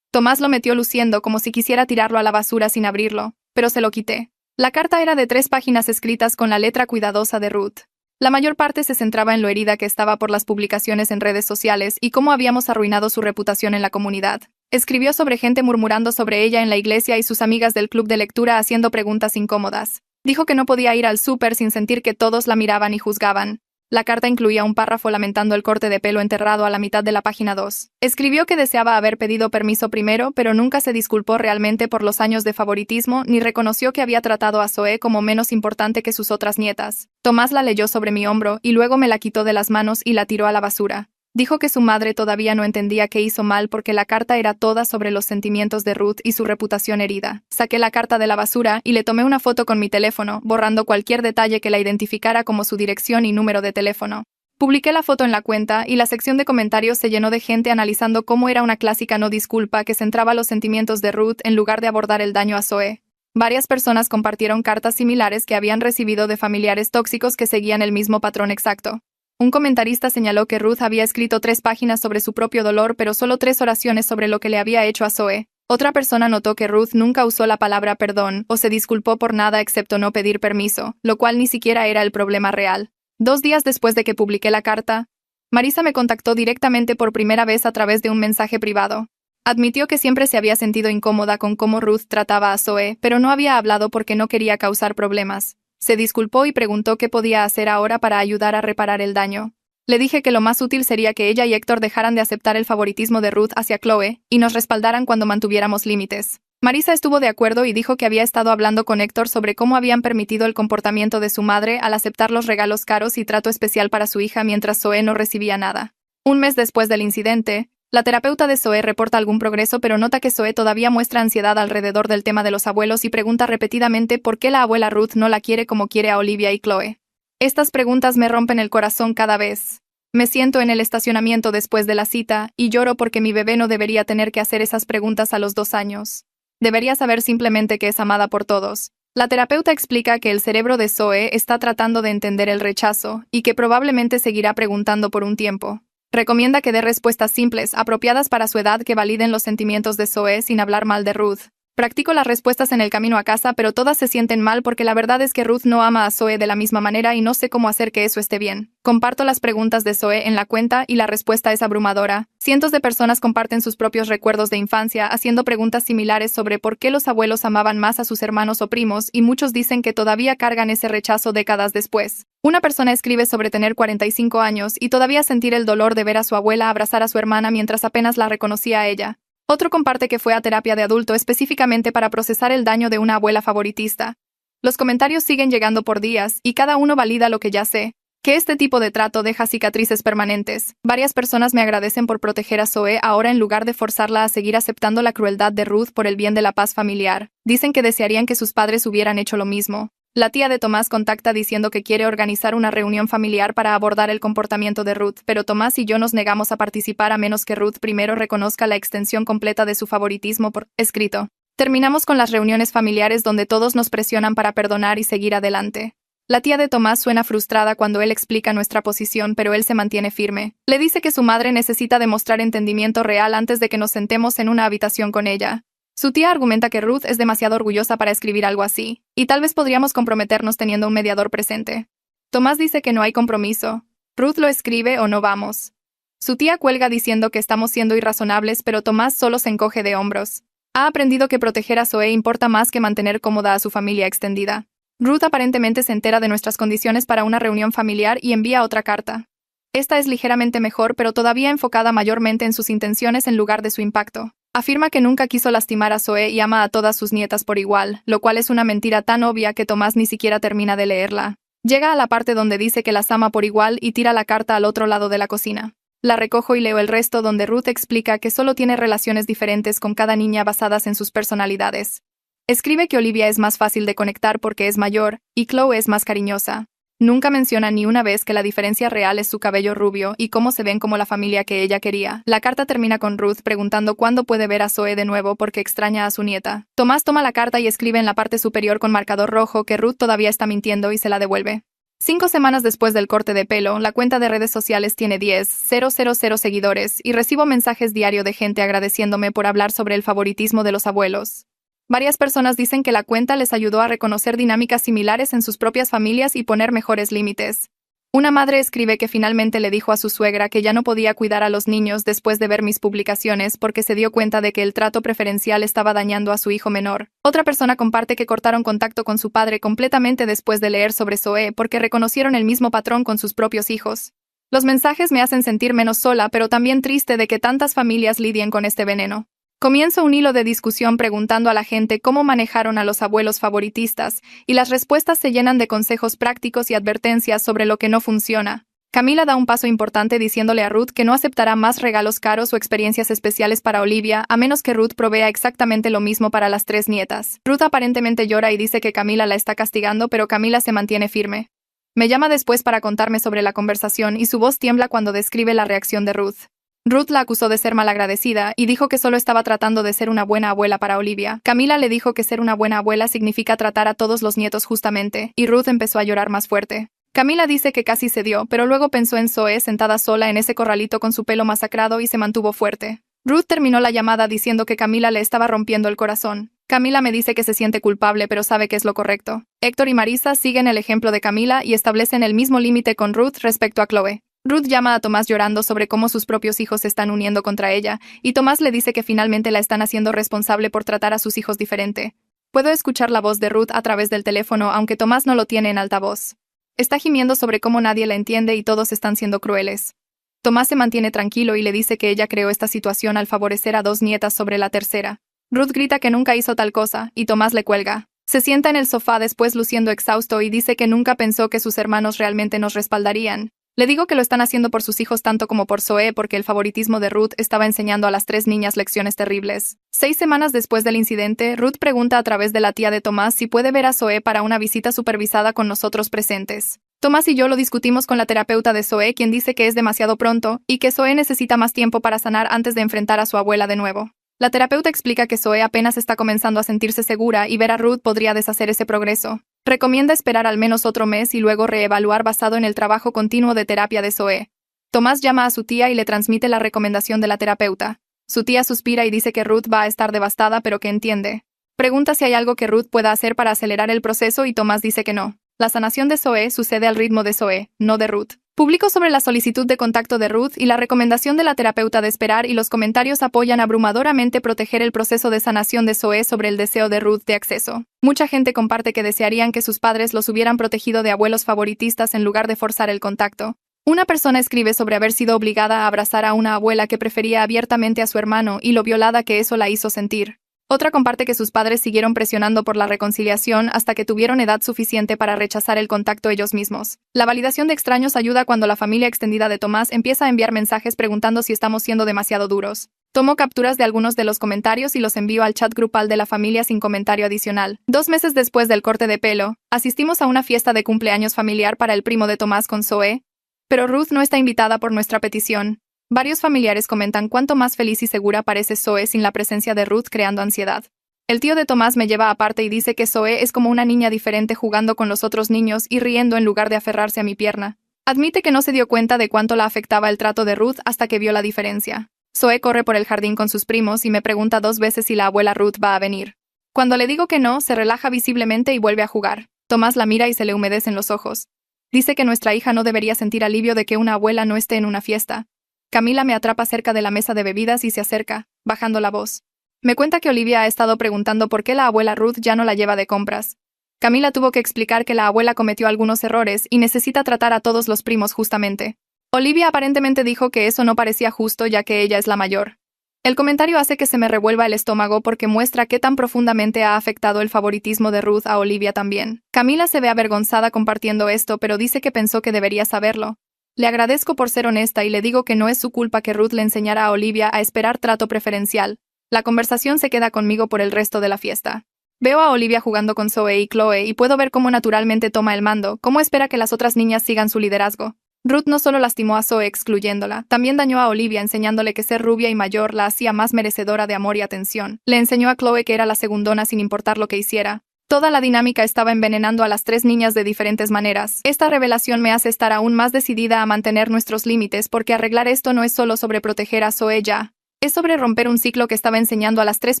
Tomás lo metió luciendo como si quisiera tirarlo a la basura sin abrirlo, pero se lo quité. La carta era de 3 páginas escritas con la letra cuidadosa de Ruth. La mayor parte se centraba en lo herida que estaba por las publicaciones en redes sociales y cómo habíamos arruinado su reputación en la comunidad. Escribió sobre gente murmurando sobre ella en la iglesia y sus amigas del club de lectura haciendo preguntas incómodas. Dijo que no podía ir al súper sin sentir que todos la miraban y juzgaban. La carta incluía un párrafo lamentando el corte de pelo enterrado a la mitad de la página 2. Escribió que deseaba haber pedido permiso primero, pero nunca se disculpó realmente por los años de favoritismo ni reconoció que había tratado a Zoe como menos importante que sus otras nietas. Tomás la leyó sobre mi hombro y luego me la quitó de las manos y la tiró a la basura. Dijo que su madre todavía no entendía qué hizo mal porque la carta era toda sobre los sentimientos de Ruth y su reputación herida. Saqué la carta de la basura y le tomé una foto con mi teléfono, borrando cualquier detalle que la identificara como su dirección y número de teléfono. Publiqué la foto en la cuenta y la sección de comentarios se llenó de gente analizando cómo era una clásica no disculpa que centraba los sentimientos de Ruth en lugar de abordar el daño a Zoe. Varias personas compartieron cartas similares que habían recibido de familiares tóxicos que seguían el mismo patrón exacto. Un comentarista señaló que Ruth había escrito 3 páginas sobre su propio dolor, pero solo 3 oraciones sobre lo que le había hecho a Zoe. Otra persona notó que Ruth nunca usó la palabra perdón o se disculpó por nada excepto no pedir permiso, lo cual ni siquiera era el problema real. 2 días después de que publiqué la carta, Marisa me contactó directamente por primera vez a través de un mensaje privado. Admitió que siempre se había sentido incómoda con cómo Ruth trataba a Zoe, pero no había hablado porque no quería causar problemas. Se disculpó y preguntó qué podía hacer ahora para ayudar a reparar el daño. Le dije que lo más útil sería que ella y Héctor dejaran de aceptar el favoritismo de Ruth hacia Chloe y nos respaldaran cuando mantuviéramos límites. Marisa estuvo de acuerdo y dijo que había estado hablando con Héctor sobre cómo habían permitido el comportamiento de su madre al aceptar los regalos caros y trato especial para su hija mientras Zoe no recibía nada. Un mes después del incidente, la terapeuta de Zoe reporta algún progreso pero nota que Zoe todavía muestra ansiedad alrededor del tema de los abuelos y pregunta repetidamente por qué la abuela Ruth no la quiere como quiere a Olivia y Chloe. Estas preguntas me rompen el corazón cada vez. Me siento en el estacionamiento después de la cita y lloro porque mi bebé no debería tener que hacer esas preguntas a los 2 años. Debería saber simplemente que es amada por todos. La terapeuta explica que el cerebro de Zoe está tratando de entender el rechazo y que probablemente seguirá preguntando por un tiempo. Recomienda que dé respuestas simples, apropiadas para su edad que validen los sentimientos de Zoe sin hablar mal de Ruth. Practico las respuestas en el camino a casa, pero todas se sienten mal porque la verdad es que Ruth no ama a Zoe de la misma manera y no sé cómo hacer que eso esté bien. Comparto las preguntas de Zoe en la cuenta y la respuesta es abrumadora. Cientos de personas comparten sus propios recuerdos de infancia, haciendo preguntas similares sobre por qué los abuelos amaban más a sus hermanos o primos, y muchos dicen que todavía cargan ese rechazo décadas después. Una persona escribe sobre tener 45 años y todavía sentir el dolor de ver a su abuela abrazar a su hermana mientras apenas la reconocía a ella. Otro comparte que fue a terapia de adulto específicamente para procesar el daño de una abuela favoritista. Los comentarios siguen llegando por días, y cada uno valida lo que ya sé, que este tipo de trato deja cicatrices permanentes. Varias personas me agradecen por proteger a Zoe ahora en lugar de forzarla a seguir aceptando la crueldad de Ruth por el bien de la paz familiar. Dicen que desearían que sus padres hubieran hecho lo mismo. La tía de Tomás contacta diciendo que quiere organizar una reunión familiar para abordar el comportamiento de Ruth, pero Tomás y yo nos negamos a participar a menos que Ruth primero reconozca la extensión completa de su favoritismo por escrito. Terminamos con las reuniones familiares donde todos nos presionan para perdonar y seguir adelante. La tía de Tomás suena frustrada cuando él explica nuestra posición, pero él se mantiene firme. Le dice que su madre necesita demostrar entendimiento real antes de que nos sentemos en una habitación con ella. Su tía argumenta que Ruth es demasiado orgullosa para escribir algo así, y tal vez podríamos comprometernos teniendo un mediador presente. Tomás dice que no hay compromiso. Ruth lo escribe o no vamos. Su tía cuelga diciendo que estamos siendo irrazonables, pero Tomás solo se encoge de hombros. Ha aprendido que proteger a Zoe importa más que mantener cómoda a su familia extendida. Ruth aparentemente se entera de nuestras condiciones para una reunión familiar y envía otra carta. Esta es ligeramente mejor, pero todavía enfocada mayormente en sus intenciones en lugar de su impacto. Afirma que nunca quiso lastimar a Zoe y ama a todas sus nietas por igual, lo cual es una mentira tan obvia que Tomás ni siquiera termina de leerla. Llega a la parte donde dice que las ama por igual y tira la carta al otro lado de la cocina. La recojo y leo el resto donde Ruth explica que solo tiene relaciones diferentes con cada niña basadas en sus personalidades. Escribe que Olivia es más fácil de conectar porque es mayor, y Chloe es más cariñosa. Nunca menciona ni una vez que la diferencia real es su cabello rubio y cómo se ven como la familia que ella quería. La carta termina con Ruth preguntando cuándo puede ver a Zoe de nuevo porque extraña a su nieta. Tomás toma la carta y escribe en la parte superior con marcador rojo que Ruth todavía está mintiendo y se la devuelve. 5 semanas después del corte de pelo, la cuenta de redes sociales tiene 10,000 seguidores y recibo mensajes diario de gente agradeciéndome por hablar sobre el favoritismo de los abuelos. Varias personas dicen que la cuenta les ayudó a reconocer dinámicas similares en sus propias familias y poner mejores límites. Una madre escribe que finalmente le dijo a su suegra que ya no podía cuidar a los niños después de ver mis publicaciones porque se dio cuenta de que el trato preferencial estaba dañando a su hijo menor. Otra persona comparte que cortaron contacto con su padre completamente después de leer sobre Zoe porque reconocieron el mismo patrón con sus propios hijos. Los mensajes me hacen sentir menos sola, pero también triste de que tantas familias lidien con este veneno. Comienzo un hilo de discusión preguntando a la gente cómo manejaron a los abuelos favoritistas, y las respuestas se llenan de consejos prácticos y advertencias sobre lo que no funciona. Camila da un paso importante diciéndole a Ruth que no aceptará más regalos caros o experiencias especiales para Olivia, a menos que Ruth provea exactamente lo mismo para las 3 nietas. Ruth aparentemente llora y dice que Camila la está castigando, pero Camila se mantiene firme. Me llama después para contarme sobre la conversación y su voz tiembla cuando describe la reacción de Ruth. Ruth la acusó de ser malagradecida y dijo que solo estaba tratando de ser una buena abuela para Olivia. Camila le dijo que ser una buena abuela significa tratar a todos los nietos justamente, y Ruth empezó a llorar más fuerte. Camila dice que casi cedió, pero luego pensó en Zoe sentada sola en ese corralito con su pelo masacrado y se mantuvo fuerte. Ruth terminó la llamada diciendo que Camila le estaba rompiendo el corazón. Camila me dice que se siente culpable pero sabe que es lo correcto. Héctor y Marisa siguen el ejemplo de Camila y establecen el mismo límite con Ruth respecto a Chloe. Ruth llama a Tomás llorando sobre cómo sus propios hijos se están uniendo contra ella, y Tomás le dice que finalmente la están haciendo responsable por tratar a sus hijos diferente. Puedo escuchar la voz de Ruth a través del teléfono aunque Tomás no lo tiene en altavoz. Está gimiendo sobre cómo nadie la entiende y todos están siendo crueles. Tomás se mantiene tranquilo y le dice que ella creó esta situación al favorecer a 2 nietas sobre la tercera. Ruth grita que nunca hizo tal cosa, y Tomás le cuelga. Se sienta en el sofá después luciendo exhausto y dice que nunca pensó que sus hermanos realmente nos respaldarían. Le digo que lo están haciendo por sus hijos tanto como por Zoe porque el favoritismo de Ruth estaba enseñando a las 3 niñas lecciones terribles. 6 semanas después del incidente, Ruth pregunta a través de la tía de Tomás si puede ver a Zoe para una visita supervisada con nosotros presentes. Tomás y yo lo discutimos con la terapeuta de Zoe, quien dice que es demasiado pronto y que Zoe necesita más tiempo para sanar antes de enfrentar a su abuela de nuevo. La terapeuta explica que Zoe apenas está comenzando a sentirse segura y ver a Ruth podría deshacer ese progreso. Recomienda esperar al menos otro mes y luego reevaluar basado en el trabajo continuo de terapia de Zoe. Tomás llama a su tía y le transmite la recomendación de la terapeuta. Su tía suspira y dice que Ruth va a estar devastada pero que entiende. Pregunta si hay algo que Ruth pueda hacer para acelerar el proceso y Tomás dice que no. La sanación de Zoe sucede al ritmo de Zoe, no de Ruth. Publico sobre la solicitud de contacto de Ruth y la recomendación de la terapeuta de esperar y los comentarios apoyan abrumadoramente proteger el proceso de sanación de Zoe sobre el deseo de Ruth de acceso. Mucha gente comparte que desearían que sus padres los hubieran protegido de abuelos favoritistas en lugar de forzar el contacto. Una persona escribe sobre haber sido obligada a abrazar a una abuela que prefería abiertamente a su hermano y lo violada que eso la hizo sentir. Otra comparte que sus padres siguieron presionando por la reconciliación hasta que tuvieron edad suficiente para rechazar el contacto ellos mismos. La validación de extraños ayuda cuando la familia extendida de Tomás empieza a enviar mensajes preguntando si estamos siendo demasiado duros. Tomo capturas de algunos de los comentarios y los envío al chat grupal de la familia sin comentario adicional. 2 meses después del corte de pelo, asistimos a una fiesta de cumpleaños familiar para el primo de Tomás con Zoe, pero Ruth no está invitada por nuestra petición. Varios familiares comentan cuánto más feliz y segura parece Zoe sin la presencia de Ruth creando ansiedad. El tío de Tomás me lleva aparte y dice que Zoe es como una niña diferente jugando con los otros niños y riendo en lugar de aferrarse a mi pierna. Admite que no se dio cuenta de cuánto la afectaba el trato de Ruth hasta que vio la diferencia. Zoe corre por el jardín con sus primos y me pregunta 2 veces si la abuela Ruth va a venir. Cuando le digo que no, se relaja visiblemente y vuelve a jugar. Tomás la mira y se le humedecen los ojos. Dice que nuestra hija no debería sentir alivio de que una abuela no esté en una fiesta. Camila me atrapa cerca de la mesa de bebidas y se acerca, bajando la voz. Me cuenta que Olivia ha estado preguntando por qué la abuela Ruth ya no la lleva de compras. Camila tuvo que explicar que la abuela cometió algunos errores y necesita tratar a todos los primos justamente. Olivia aparentemente dijo que eso no parecía justo ya que ella es la mayor. El comentario hace que se me revuelva el estómago porque muestra qué tan profundamente ha afectado el favoritismo de Ruth a Olivia también. Camila se ve avergonzada compartiendo esto, pero dice que pensó que debería saberlo. Le agradezco por ser honesta y le digo que no es su culpa que Ruth le enseñara a Olivia a esperar trato preferencial. La conversación se queda conmigo por el resto de la fiesta. Veo a Olivia jugando con Zoe y Chloe y puedo ver cómo naturalmente toma el mando, cómo espera que las otras niñas sigan su liderazgo. Ruth no solo lastimó a Zoe excluyéndola, también dañó a Olivia enseñándole que ser rubia y mayor la hacía más merecedora de amor y atención. Le enseñó a Chloe que era la segundona sin importar lo que hiciera. Toda la dinámica estaba envenenando a las 3 niñas de diferentes maneras. Esta revelación me hace estar aún más decidida a mantener nuestros límites porque arreglar esto no es solo sobre proteger a Zoe ya. Es sobre romper un ciclo que estaba enseñando a las 3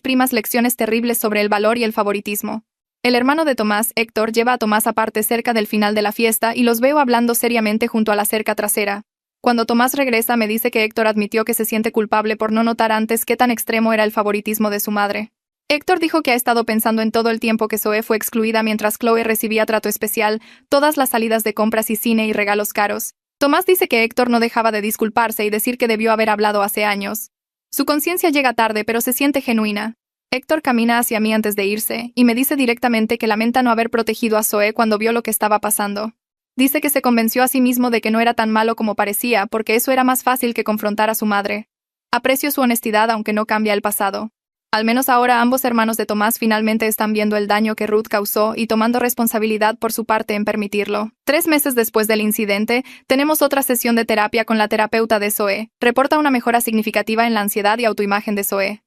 primas lecciones terribles sobre el valor y el favoritismo. El hermano de Tomás, Héctor, lleva a Tomás aparte cerca del final de la fiesta y los veo hablando seriamente junto a la cerca trasera. Cuando Tomás regresa me dice que Héctor admitió que se siente culpable por no notar antes qué tan extremo era el favoritismo de su madre. Héctor dijo que ha estado pensando en todo el tiempo que Zoe fue excluida mientras Chloe recibía trato especial, todas las salidas de compras y cine y regalos caros. Tomás dice que Héctor no dejaba de disculparse y decir que debió haber hablado hace años. Su conciencia llega tarde pero se siente genuina. Héctor camina hacia mí antes de irse y me dice directamente que lamenta no haber protegido a Zoe cuando vio lo que estaba pasando. Dice que se convenció a sí mismo de que no era tan malo como parecía porque eso era más fácil que confrontar a su madre. Aprecio su honestidad aunque no cambia el pasado. Al menos ahora ambos hermanos de Tomás finalmente están viendo el daño que Ruth causó y tomando responsabilidad por su parte en permitirlo. 3 meses después del incidente, tenemos otra sesión de terapia con la terapeuta de Zoe. Reporta una mejora significativa en la ansiedad y autoimagen de Zoe.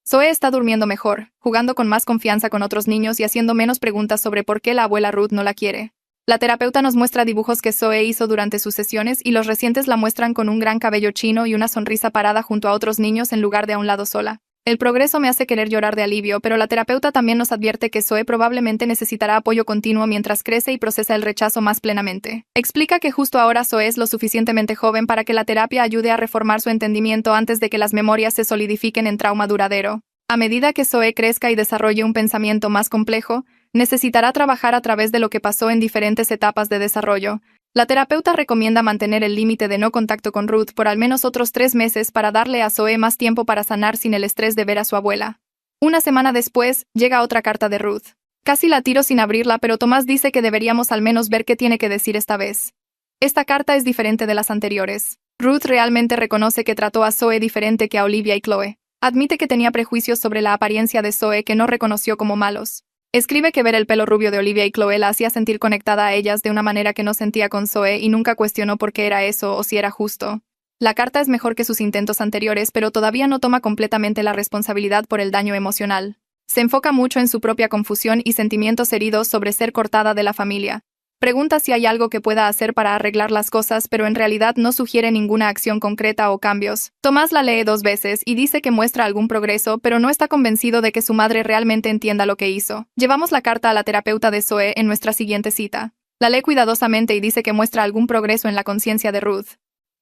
Zoe está durmiendo mejor, jugando con más confianza con otros niños y haciendo menos preguntas sobre por qué la abuela Ruth no la quiere. La terapeuta nos muestra dibujos que Zoe hizo durante sus sesiones y los recientes la muestran con un gran cabello chino y una sonrisa parada junto a otros niños en lugar de a un lado sola. El progreso me hace querer llorar de alivio, pero la terapeuta también nos advierte que Zoe probablemente necesitará apoyo continuo mientras crece y procesa el rechazo más plenamente. Explica que justo ahora Zoe es lo suficientemente joven para que la terapia ayude a reformar su entendimiento antes de que las memorias se solidifiquen en trauma duradero. A medida que Zoe crezca y desarrolle un pensamiento más complejo, necesitará trabajar a través de lo que pasó en diferentes etapas de desarrollo. La terapeuta recomienda mantener el límite de no contacto con Ruth por al menos otros 3 meses para darle a Zoe más tiempo para sanar sin el estrés de ver a su abuela. Una semana después, llega otra carta de Ruth. Casi la tiro sin abrirla, pero Tomás dice que deberíamos al menos ver qué tiene que decir esta vez. Esta carta es diferente de las anteriores. Ruth realmente reconoce que trató a Zoe diferente que a Olivia y Chloe. Admite que tenía prejuicios sobre la apariencia de Zoe que no reconoció como malos. Escribe que ver el pelo rubio de Olivia y Chloe la hacía sentir conectada a ellas de una manera que no sentía con Zoe y nunca cuestionó por qué era eso o si era justo. La carta es mejor que sus intentos anteriores, pero todavía no toma completamente la responsabilidad por el daño emocional. Se enfoca mucho en su propia confusión y sentimientos heridos sobre ser cortada de la familia. Pregunta si hay algo que pueda hacer para arreglar las cosas, pero en realidad no sugiere ninguna acción concreta o cambios. Tomás la lee 2 veces y dice que muestra algún progreso, pero no está convencido de que su madre realmente entienda lo que hizo. Llevamos la carta a la terapeuta de Zoe en nuestra siguiente cita. La lee cuidadosamente y dice que muestra algún progreso en la conciencia de Ruth.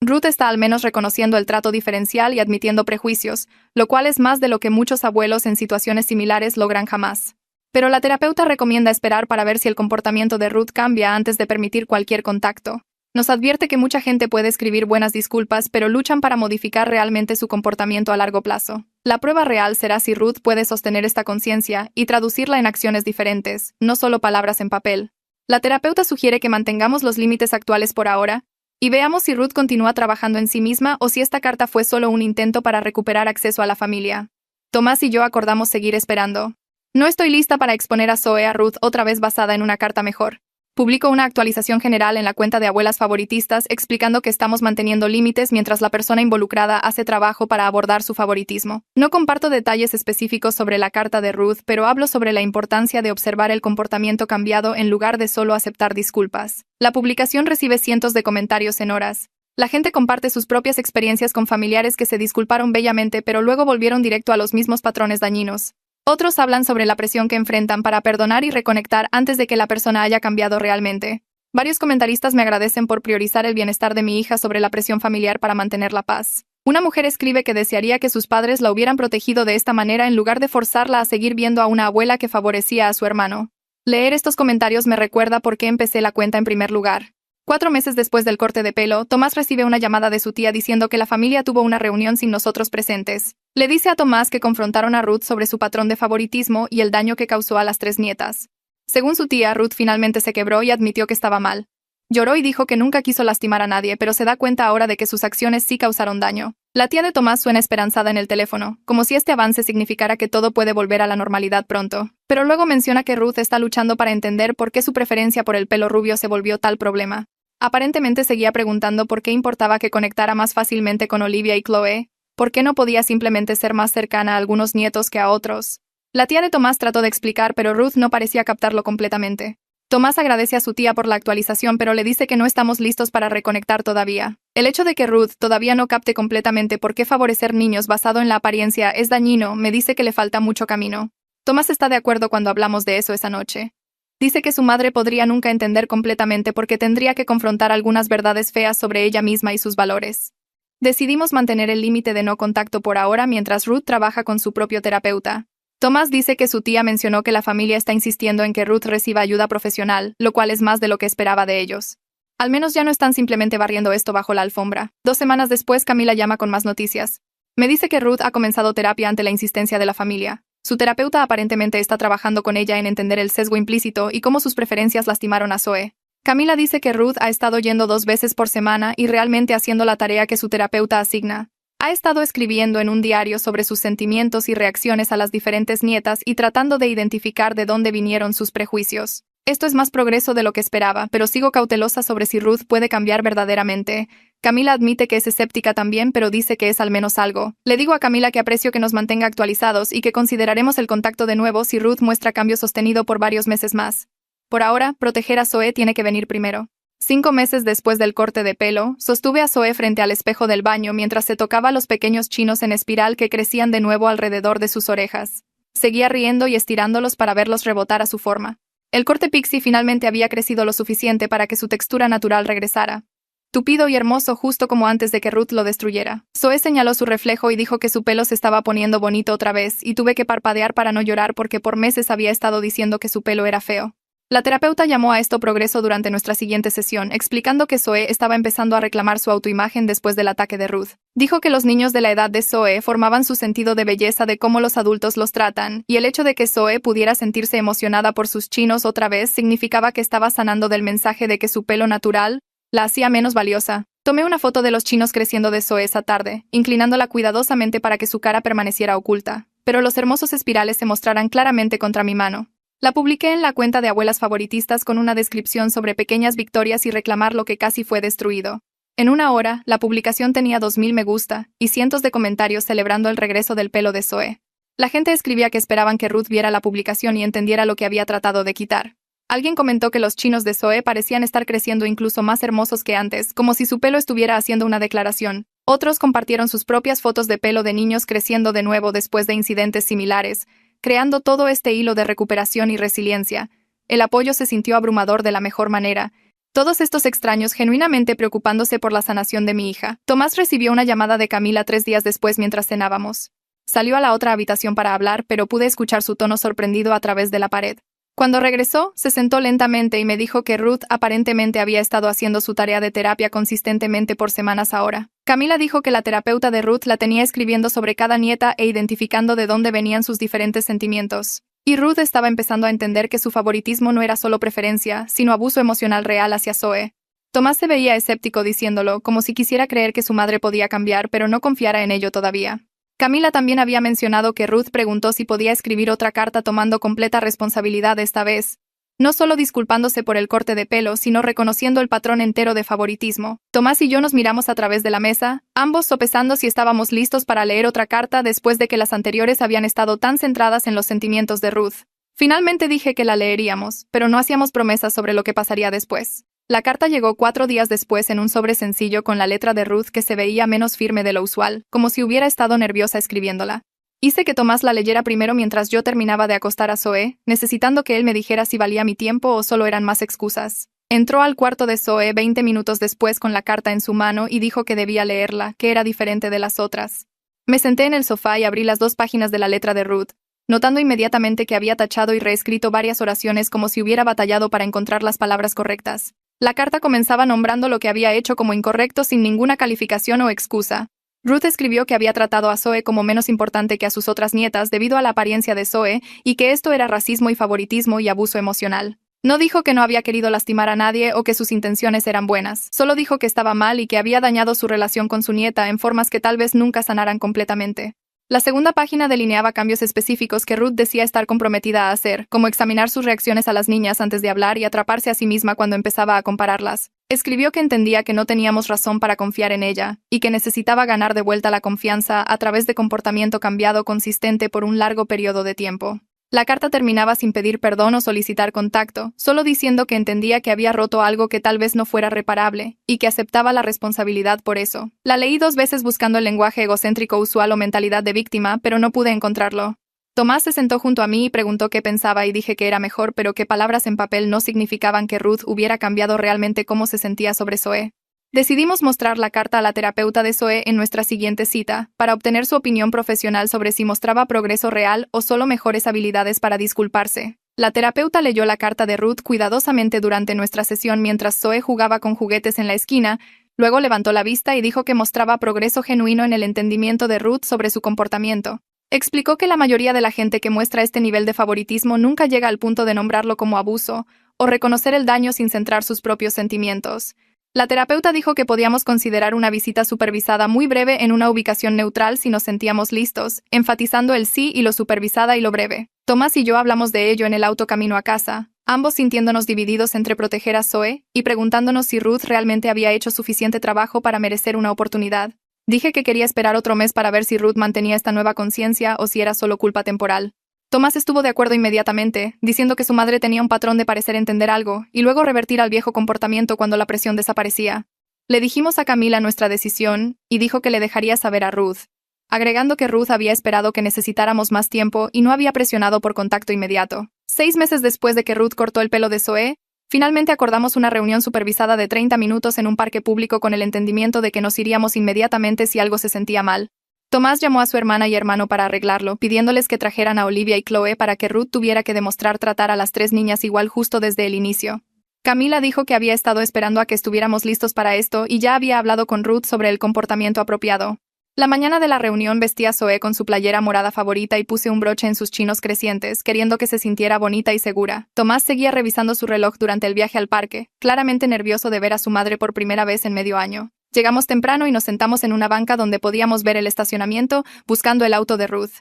Ruth está al menos reconociendo el trato diferencial y admitiendo prejuicios, lo cual es más de lo que muchos abuelos en situaciones similares logran jamás. Pero la terapeuta recomienda esperar para ver si el comportamiento de Ruth cambia antes de permitir cualquier contacto. Nos advierte que mucha gente puede escribir buenas disculpas, pero luchan para modificar realmente su comportamiento a largo plazo. La prueba real será si Ruth puede sostener esta conciencia y traducirla en acciones diferentes, no solo palabras en papel. La terapeuta sugiere que mantengamos los límites actuales por ahora, y veamos si Ruth continúa trabajando en sí misma o si esta carta fue solo un intento para recuperar acceso a la familia. Tomás y yo acordamos seguir esperando. No estoy lista para exponer a Zoe a Ruth otra vez basada en una carta mejor. Publico una actualización general en la cuenta de abuelas favoritistas explicando que estamos manteniendo límites mientras la persona involucrada hace trabajo para abordar su favoritismo. No comparto detalles específicos sobre la carta de Ruth, pero hablo sobre la importancia de observar el comportamiento cambiado en lugar de solo aceptar disculpas. La publicación recibe cientos de comentarios en horas. La gente comparte sus propias experiencias con familiares que se disculparon bellamente pero luego volvieron directo a los mismos patrones dañinos. Otros hablan sobre la presión que enfrentan para perdonar y reconectar antes de que la persona haya cambiado realmente. Varios comentaristas me agradecen por priorizar el bienestar de mi hija sobre la presión familiar para mantener la paz. Una mujer escribe que desearía que sus padres la hubieran protegido de esta manera en lugar de forzarla a seguir viendo a una abuela que favorecía a su hermano. Leer estos comentarios me recuerda por qué empecé la cuenta en primer lugar. 4 meses después del corte de pelo, Tomás recibe una llamada de su tía diciendo que la familia tuvo una reunión sin nosotros presentes. Le dice a Tomás que confrontaron a Ruth sobre su patrón de favoritismo y el daño que causó a las 3 nietas. Según su tía, Ruth finalmente se quebró y admitió que estaba mal. Lloró y dijo que nunca quiso lastimar a nadie, pero se da cuenta ahora de que sus acciones sí causaron daño. La tía de Tomás suena esperanzada en el teléfono, como si este avance significara que todo puede volver a la normalidad pronto. Pero luego menciona que Ruth está luchando para entender por qué su preferencia por el pelo rubio se volvió tal problema. Aparentemente seguía preguntando por qué importaba que conectara más fácilmente con Olivia y Chloe, por qué no podía simplemente ser más cercana a algunos nietos que a otros. La tía de Tomás trató de explicar, pero Ruth no parecía captarlo completamente. Tomás agradece a su tía por la actualización, pero le dice que no estamos listos para reconectar todavía. El hecho de que Ruth todavía no capte completamente por qué favorecer niños basado en la apariencia es dañino me dice que le falta mucho camino. Tomás está de acuerdo cuando hablamos de eso esa noche. Dice que su madre podría nunca entender completamente porque tendría que confrontar algunas verdades feas sobre ella misma y sus valores. Decidimos mantener el límite de no contacto por ahora mientras Ruth trabaja con su propio terapeuta. Tomás dice que su tía mencionó que la familia está insistiendo en que Ruth reciba ayuda profesional, lo cual es más de lo que esperaba de ellos. Al menos ya no están simplemente barriendo esto bajo la alfombra. 2 semanas después, Camila llama con más noticias. Me dice que Ruth ha comenzado terapia ante la insistencia de la familia. Su terapeuta aparentemente está trabajando con ella en entender el sesgo implícito y cómo sus preferencias lastimaron a Zoe. Camila dice que Ruth ha estado yendo 2 veces por semana y realmente haciendo la tarea que su terapeuta asigna. Ha estado escribiendo en un diario sobre sus sentimientos y reacciones a las diferentes nietas y tratando de identificar de dónde vinieron sus prejuicios. Esto es más progreso de lo que esperaba, pero sigo cautelosa sobre si Ruth puede cambiar verdaderamente. Camila admite que es escéptica también, pero dice que es al menos algo. Le digo a Camila que aprecio que nos mantenga actualizados y que consideraremos el contacto de nuevo si Ruth muestra cambio sostenido por varios meses más. Por ahora, proteger a Zoe tiene que venir primero. 5 meses después del corte de pelo, sostuve a Zoe frente al espejo del baño mientras se tocaba los pequeños chinos en espiral que crecían de nuevo alrededor de sus orejas. Seguía riendo y estirándolos para verlos rebotar a su forma. El corte pixie finalmente había crecido lo suficiente para que su textura natural regresara. Tupido y hermoso justo como antes de que Ruth lo destruyera. Zoe señaló su reflejo y dijo que su pelo se estaba poniendo bonito otra vez, y tuve que parpadear para no llorar porque por meses había estado diciendo que su pelo era feo. La terapeuta llamó a esto progreso durante nuestra siguiente sesión, explicando que Zoe estaba empezando a reclamar su autoimagen después del ataque de Ruth. Dijo que los niños de la edad de Zoe formaban su sentido de belleza de cómo los adultos los tratan, y el hecho de que Zoe pudiera sentirse emocionada por sus chinos otra vez significaba que estaba sanando del mensaje de que su pelo natural la hacía menos valiosa. Tomé una foto de los chinos creciendo de Zoe esa tarde, inclinándola cuidadosamente para que su cara permaneciera oculta, pero los hermosos espirales se mostraran claramente contra mi mano. La publiqué en la cuenta de abuelas favoritistas con una descripción sobre pequeñas victorias y reclamar lo que casi fue destruido. En una hora, la publicación tenía 2000 me gusta y cientos de comentarios celebrando el regreso del pelo de Zoe. La gente escribía que esperaban que Ruth viera la publicación y entendiera lo que había tratado de quitar. Alguien comentó que los chinos de Zoe parecían estar creciendo incluso más hermosos que antes, como si su pelo estuviera haciendo una declaración. Otros compartieron sus propias fotos de pelo de niños creciendo de nuevo después de incidentes similares, creando todo este hilo de recuperación y resiliencia. El apoyo se sintió abrumador de la mejor manera. Todos estos extraños genuinamente preocupándose por la sanación de mi hija. Tomás recibió una llamada de Camila 3 días después mientras cenábamos. Salió a la otra habitación para hablar, pero pude escuchar su tono sorprendido a través de la pared. Cuando regresó, se sentó lentamente y me dijo que Ruth aparentemente había estado haciendo su tarea de terapia consistentemente por semanas ahora. Camila dijo que la terapeuta de Ruth la tenía escribiendo sobre cada nieta e identificando de dónde venían sus diferentes sentimientos. Y Ruth estaba empezando a entender que su favoritismo no era solo preferencia, sino abuso emocional real hacia Zoe. Tomás se veía escéptico diciéndolo, como si quisiera creer que su madre podía cambiar, pero no confiara en ello todavía. Camila también había mencionado que Ruth preguntó si podía escribir otra carta tomando completa responsabilidad esta vez, no solo disculpándose por el corte de pelo, sino reconociendo el patrón entero de favoritismo. Tomás y yo nos miramos a través de la mesa, ambos sopesando si estábamos listos para leer otra carta después de que las anteriores habían estado tan centradas en los sentimientos de Ruth. Finalmente dije que la leeríamos, pero no hacíamos promesas sobre lo que pasaría después. La carta llegó 4 días después en un sobre sencillo con la letra de Ruth que se veía menos firme de lo usual, como si hubiera estado nerviosa escribiéndola. Hice que Tomás la leyera primero mientras yo terminaba de acostar a Zoe, necesitando que él me dijera si valía mi tiempo o solo eran más excusas. Entró al cuarto de Zoe 20 minutos después con la carta en su mano y dijo que debía leerla, que era diferente de las otras. Me senté en el sofá y abrí las 2 páginas de la letra de Ruth, notando inmediatamente que había tachado y reescrito varias oraciones como si hubiera batallado para encontrar las palabras correctas. La carta comenzaba nombrando lo que había hecho como incorrecto sin ninguna calificación o excusa. Ruth escribió que había tratado a Zoe como menos importante que a sus otras nietas debido a la apariencia de Zoe y que esto era racismo y favoritismo y abuso emocional. No dijo que no había querido lastimar a nadie o que sus intenciones eran buenas, solo dijo que estaba mal y que había dañado su relación con su nieta en formas que tal vez nunca sanaran completamente. La segunda página delineaba cambios específicos que Ruth decía estar comprometida a hacer, como examinar sus reacciones a las niñas antes de hablar y atraparse a sí misma cuando empezaba a compararlas. Escribió que entendía que no teníamos razón para confiar en ella, y que necesitaba ganar de vuelta la confianza a través de comportamiento cambiado consistente por un largo periodo de tiempo. La carta terminaba sin pedir perdón o solicitar contacto, solo diciendo que entendía que había roto algo que tal vez no fuera reparable, y que aceptaba la responsabilidad por eso. La leí 2 veces buscando el lenguaje egocéntrico usual o mentalidad de víctima, pero no pude encontrarlo. Tomás se sentó junto a mí y preguntó qué pensaba y dije que era mejor, pero que palabras en papel no significaban que Ruth hubiera cambiado realmente cómo se sentía sobre Zoe. Decidimos mostrar la carta a la terapeuta de Zoe en nuestra siguiente cita, para obtener su opinión profesional sobre si mostraba progreso real o solo mejores habilidades para disculparse. La terapeuta leyó la carta de Ruth cuidadosamente durante nuestra sesión mientras Zoe jugaba con juguetes en la esquina, luego levantó la vista y dijo que mostraba progreso genuino en el entendimiento de Ruth sobre su comportamiento. Explicó que la mayoría de la gente que muestra este nivel de favoritismo nunca llega al punto de nombrarlo como abuso, o reconocer el daño sin centrar sus propios sentimientos. La terapeuta dijo que podíamos considerar una visita supervisada muy breve en una ubicación neutral si nos sentíamos listos, enfatizando el sí y lo supervisada y lo breve. Tomás y yo hablamos de ello en el auto camino a casa, ambos sintiéndonos divididos entre proteger a Zoe y preguntándonos si Ruth realmente había hecho suficiente trabajo para merecer una oportunidad. Dije que quería esperar otro mes para ver si Ruth mantenía esta nueva conciencia o si era solo culpa temporal. Tomás estuvo de acuerdo inmediatamente, diciendo que su madre tenía un patrón de parecer entender algo, y luego revertir al viejo comportamiento cuando la presión desaparecía. Le dijimos a Camila nuestra decisión, y dijo que le dejaría saber a Ruth, agregando que Ruth había esperado que necesitáramos más tiempo y no había presionado por contacto inmediato. 6 meses después de que Ruth cortó el pelo de Zoe, finalmente acordamos una reunión supervisada de 30 minutos en un parque público con el entendimiento de que nos iríamos inmediatamente si algo se sentía mal. Tomás llamó a su hermana y hermano para arreglarlo, pidiéndoles que trajeran a Olivia y Chloe para que Ruth tuviera que demostrar tratar a las 3 niñas igual justo desde el inicio. Camila dijo que había estado esperando a que estuviéramos listos para esto y ya había hablado con Ruth sobre el comportamiento apropiado. La mañana de la reunión vestí a Zoe con su playera morada favorita y puse un broche en sus chinos crecientes, queriendo que se sintiera bonita y segura. Tomás seguía revisando su reloj durante el viaje al parque, claramente nervioso de ver a su madre por primera vez en medio año. Llegamos temprano y nos sentamos en una banca donde podíamos ver el estacionamiento, buscando el auto de Ruth.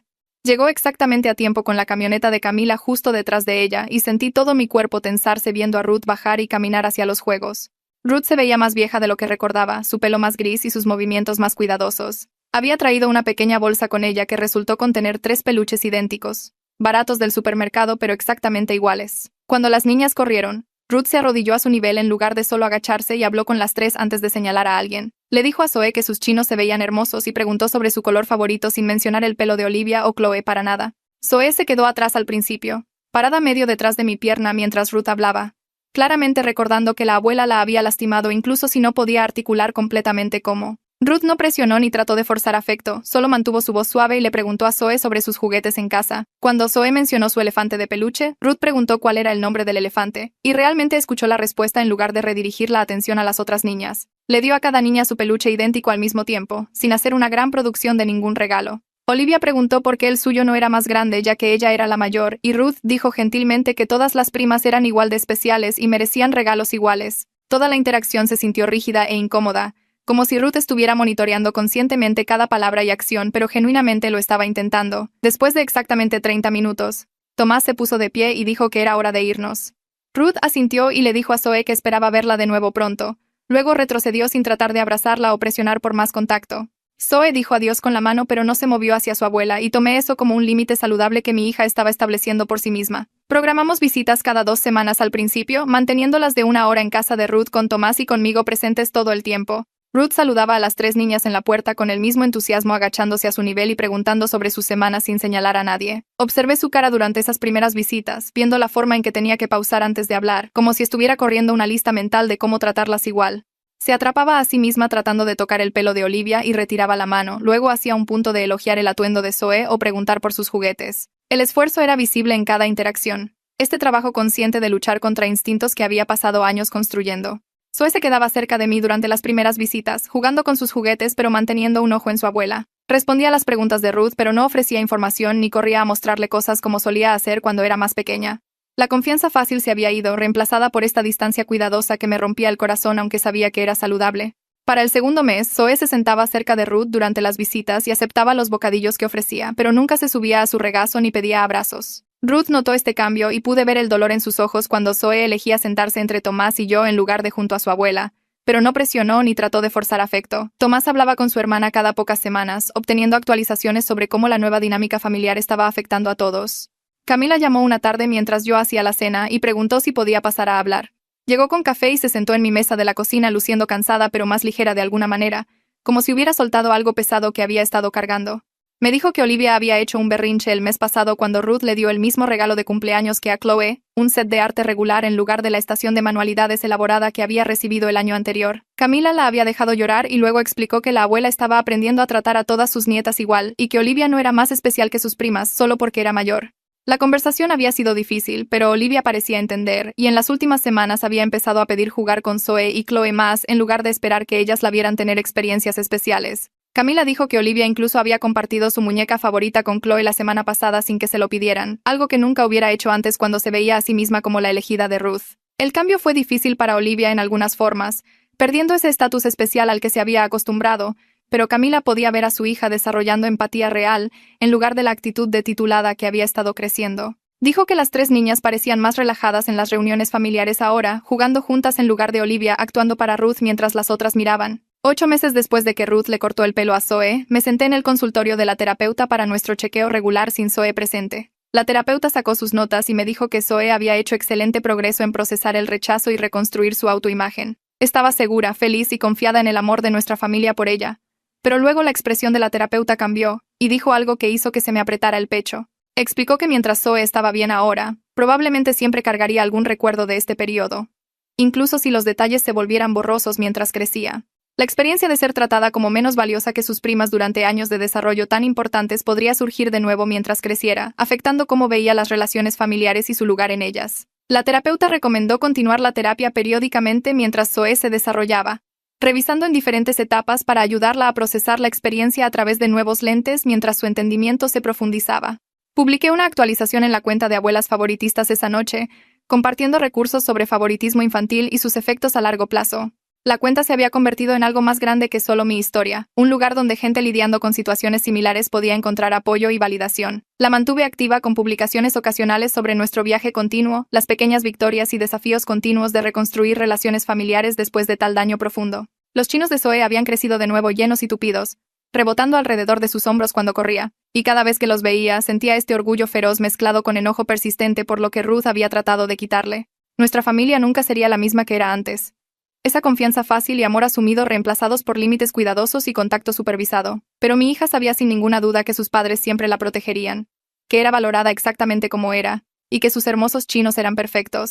Llegó exactamente a tiempo con la camioneta de Camila justo detrás de ella y sentí todo mi cuerpo tensarse viendo a Ruth bajar y caminar hacia los juegos. Ruth se veía más vieja de lo que recordaba, su pelo más gris y sus movimientos más cuidadosos. Había traído una pequeña bolsa con ella que resultó contener 3 peluches idénticos, baratos del supermercado pero exactamente iguales. Cuando las niñas corrieron, Ruth se arrodilló a su nivel en lugar de solo agacharse y habló con las tres antes de señalar a alguien. Le dijo a Zoe que sus chinos se veían hermosos y preguntó sobre su color favorito sin mencionar el pelo de Olivia o Chloe para nada. Zoe se quedó atrás al principio, parada medio detrás de mi pierna mientras Ruth hablaba, claramente recordando que la abuela la había lastimado incluso si no podía articular completamente cómo. Ruth no presionó ni trató de forzar afecto, solo mantuvo su voz suave y le preguntó a Zoe sobre sus juguetes en casa. Cuando Zoe mencionó su elefante de peluche, Ruth preguntó cuál era el nombre del elefante, y realmente escuchó la respuesta en lugar de redirigir la atención a las otras niñas. Le dio a cada niña su peluche idéntico al mismo tiempo, sin hacer una gran producción de ningún regalo. Olivia preguntó por qué el suyo no era más grande ya que ella era la mayor, y Ruth dijo gentilmente que todas las primas eran igual de especiales y merecían regalos iguales. Toda la interacción se sintió rígida e incómoda, como si Ruth estuviera monitoreando conscientemente cada palabra y acción, pero genuinamente lo estaba intentando. Después de exactamente 30 minutos, Tomás se puso de pie y dijo que era hora de irnos. Ruth asintió y le dijo a Zoe que esperaba verla de nuevo pronto. Luego retrocedió sin tratar de abrazarla o presionar por más contacto. Zoe dijo adiós con la mano pero no se movió hacia su abuela y tomé eso como un límite saludable que mi hija estaba estableciendo por sí misma. Programamos visitas cada 2 semanas al principio, manteniéndolas de 1 hora en casa de Ruth con Tomás y conmigo presentes todo el tiempo. Ruth saludaba a las 3 niñas en la puerta con el mismo entusiasmo agachándose a su nivel y preguntando sobre sus semanas sin señalar a nadie. Observé su cara durante esas primeras visitas, viendo la forma en que tenía que pausar antes de hablar, como si estuviera corriendo una lista mental de cómo tratarlas igual. Se atrapaba a sí misma tratando de tocar el pelo de Olivia y retiraba la mano, luego hacía un punto de elogiar el atuendo de Zoe o preguntar por sus juguetes. El esfuerzo era visible en cada interacción. Este trabajo consciente de luchar contra instintos que había pasado años construyendo. Zoe se quedaba cerca de mí durante las primeras visitas, jugando con sus juguetes pero manteniendo un ojo en su abuela. Respondía a las preguntas de Ruth pero no ofrecía información ni corría a mostrarle cosas como solía hacer cuando era más pequeña. La confianza fácil se había ido, reemplazada por esta distancia cuidadosa que me rompía el corazón aunque sabía que era saludable. Para el segundo mes, Zoe se sentaba cerca de Ruth durante las visitas y aceptaba los bocadillos que ofrecía, pero nunca se subía a su regazo ni pedía abrazos. Ruth notó este cambio y pude ver el dolor en sus ojos cuando Zoe elegía sentarse entre Tomás y yo en lugar de junto a su abuela, pero no presionó ni trató de forzar afecto. Tomás hablaba con su hermana cada pocas semanas, obteniendo actualizaciones sobre cómo la nueva dinámica familiar estaba afectando a todos. Camila llamó una tarde mientras yo hacía la cena y preguntó si podía pasar a hablar. Llegó con café y se sentó en mi mesa de la cocina luciendo cansada pero más ligera de alguna manera, como si hubiera soltado algo pesado que había estado cargando. Me dijo que Olivia había hecho un berrinche el mes pasado cuando Ruth le dio el mismo regalo de cumpleaños que a Chloe, un set de arte regular en lugar de la estación de manualidades elaborada que había recibido el año anterior. Camila la había dejado llorar y luego explicó que la abuela estaba aprendiendo a tratar a todas sus nietas igual y que Olivia no era más especial que sus primas solo porque era mayor. La conversación había sido difícil, pero Olivia parecía entender, y en las últimas semanas había empezado a pedir jugar con Zoe y Chloe más en lugar de esperar que ellas la vieran tener experiencias especiales. Camila dijo que Olivia incluso había compartido su muñeca favorita con Chloe la semana pasada sin que se lo pidieran, algo que nunca hubiera hecho antes cuando se veía a sí misma como la elegida de Ruth. El cambio fue difícil para Olivia en algunas formas, perdiendo ese estatus especial al que se había acostumbrado, pero Camila podía ver a su hija desarrollando empatía real, en lugar de la actitud de titulada que había estado creciendo. Dijo que las 3 niñas parecían más relajadas en las reuniones familiares ahora, jugando juntas en lugar de Olivia actuando para Ruth mientras las otras miraban. 8 meses después de que Ruth le cortó el pelo a Zoe, me senté en el consultorio de la terapeuta para nuestro chequeo regular sin Zoe presente. La terapeuta sacó sus notas y me dijo que Zoe había hecho excelente progreso en procesar el rechazo y reconstruir su autoimagen. Estaba segura, feliz y confiada en el amor de nuestra familia por ella. Pero luego la expresión de la terapeuta cambió, y dijo algo que hizo que se me apretara el pecho. Explicó que mientras Zoe estaba bien ahora, probablemente siempre cargaría algún recuerdo de este periodo, incluso si los detalles se volvieran borrosos mientras crecía. La experiencia de ser tratada como menos valiosa que sus primas durante años de desarrollo tan importantes podría surgir de nuevo mientras creciera, afectando cómo veía las relaciones familiares y su lugar en ellas. La terapeuta recomendó continuar la terapia periódicamente mientras Zoe se desarrollaba, revisando en diferentes etapas para ayudarla a procesar la experiencia a través de nuevos lentes mientras su entendimiento se profundizaba. Publiqué una actualización en la cuenta de abuelas favoritistas esa noche, compartiendo recursos sobre favoritismo infantil y sus efectos a largo plazo. La cuenta se había convertido en algo más grande que solo mi historia, un lugar donde gente lidiando con situaciones similares podía encontrar apoyo y validación. La mantuve activa con publicaciones ocasionales sobre nuestro viaje continuo, las pequeñas victorias y desafíos continuos de reconstruir relaciones familiares después de tal daño profundo. Los chinos de Zoe habían crecido de nuevo llenos y tupidos, rebotando alrededor de sus hombros cuando corría, y cada vez que los veía sentía este orgullo feroz mezclado con enojo persistente por lo que Ruth había tratado de quitarle. Nuestra familia nunca sería la misma que era antes. Esa confianza fácil y amor asumido reemplazados por límites cuidadosos y contacto supervisado. Pero mi hija sabía sin ninguna duda que sus padres siempre la protegerían, que era valorada exactamente como era, y que sus hermosos chinos eran perfectos.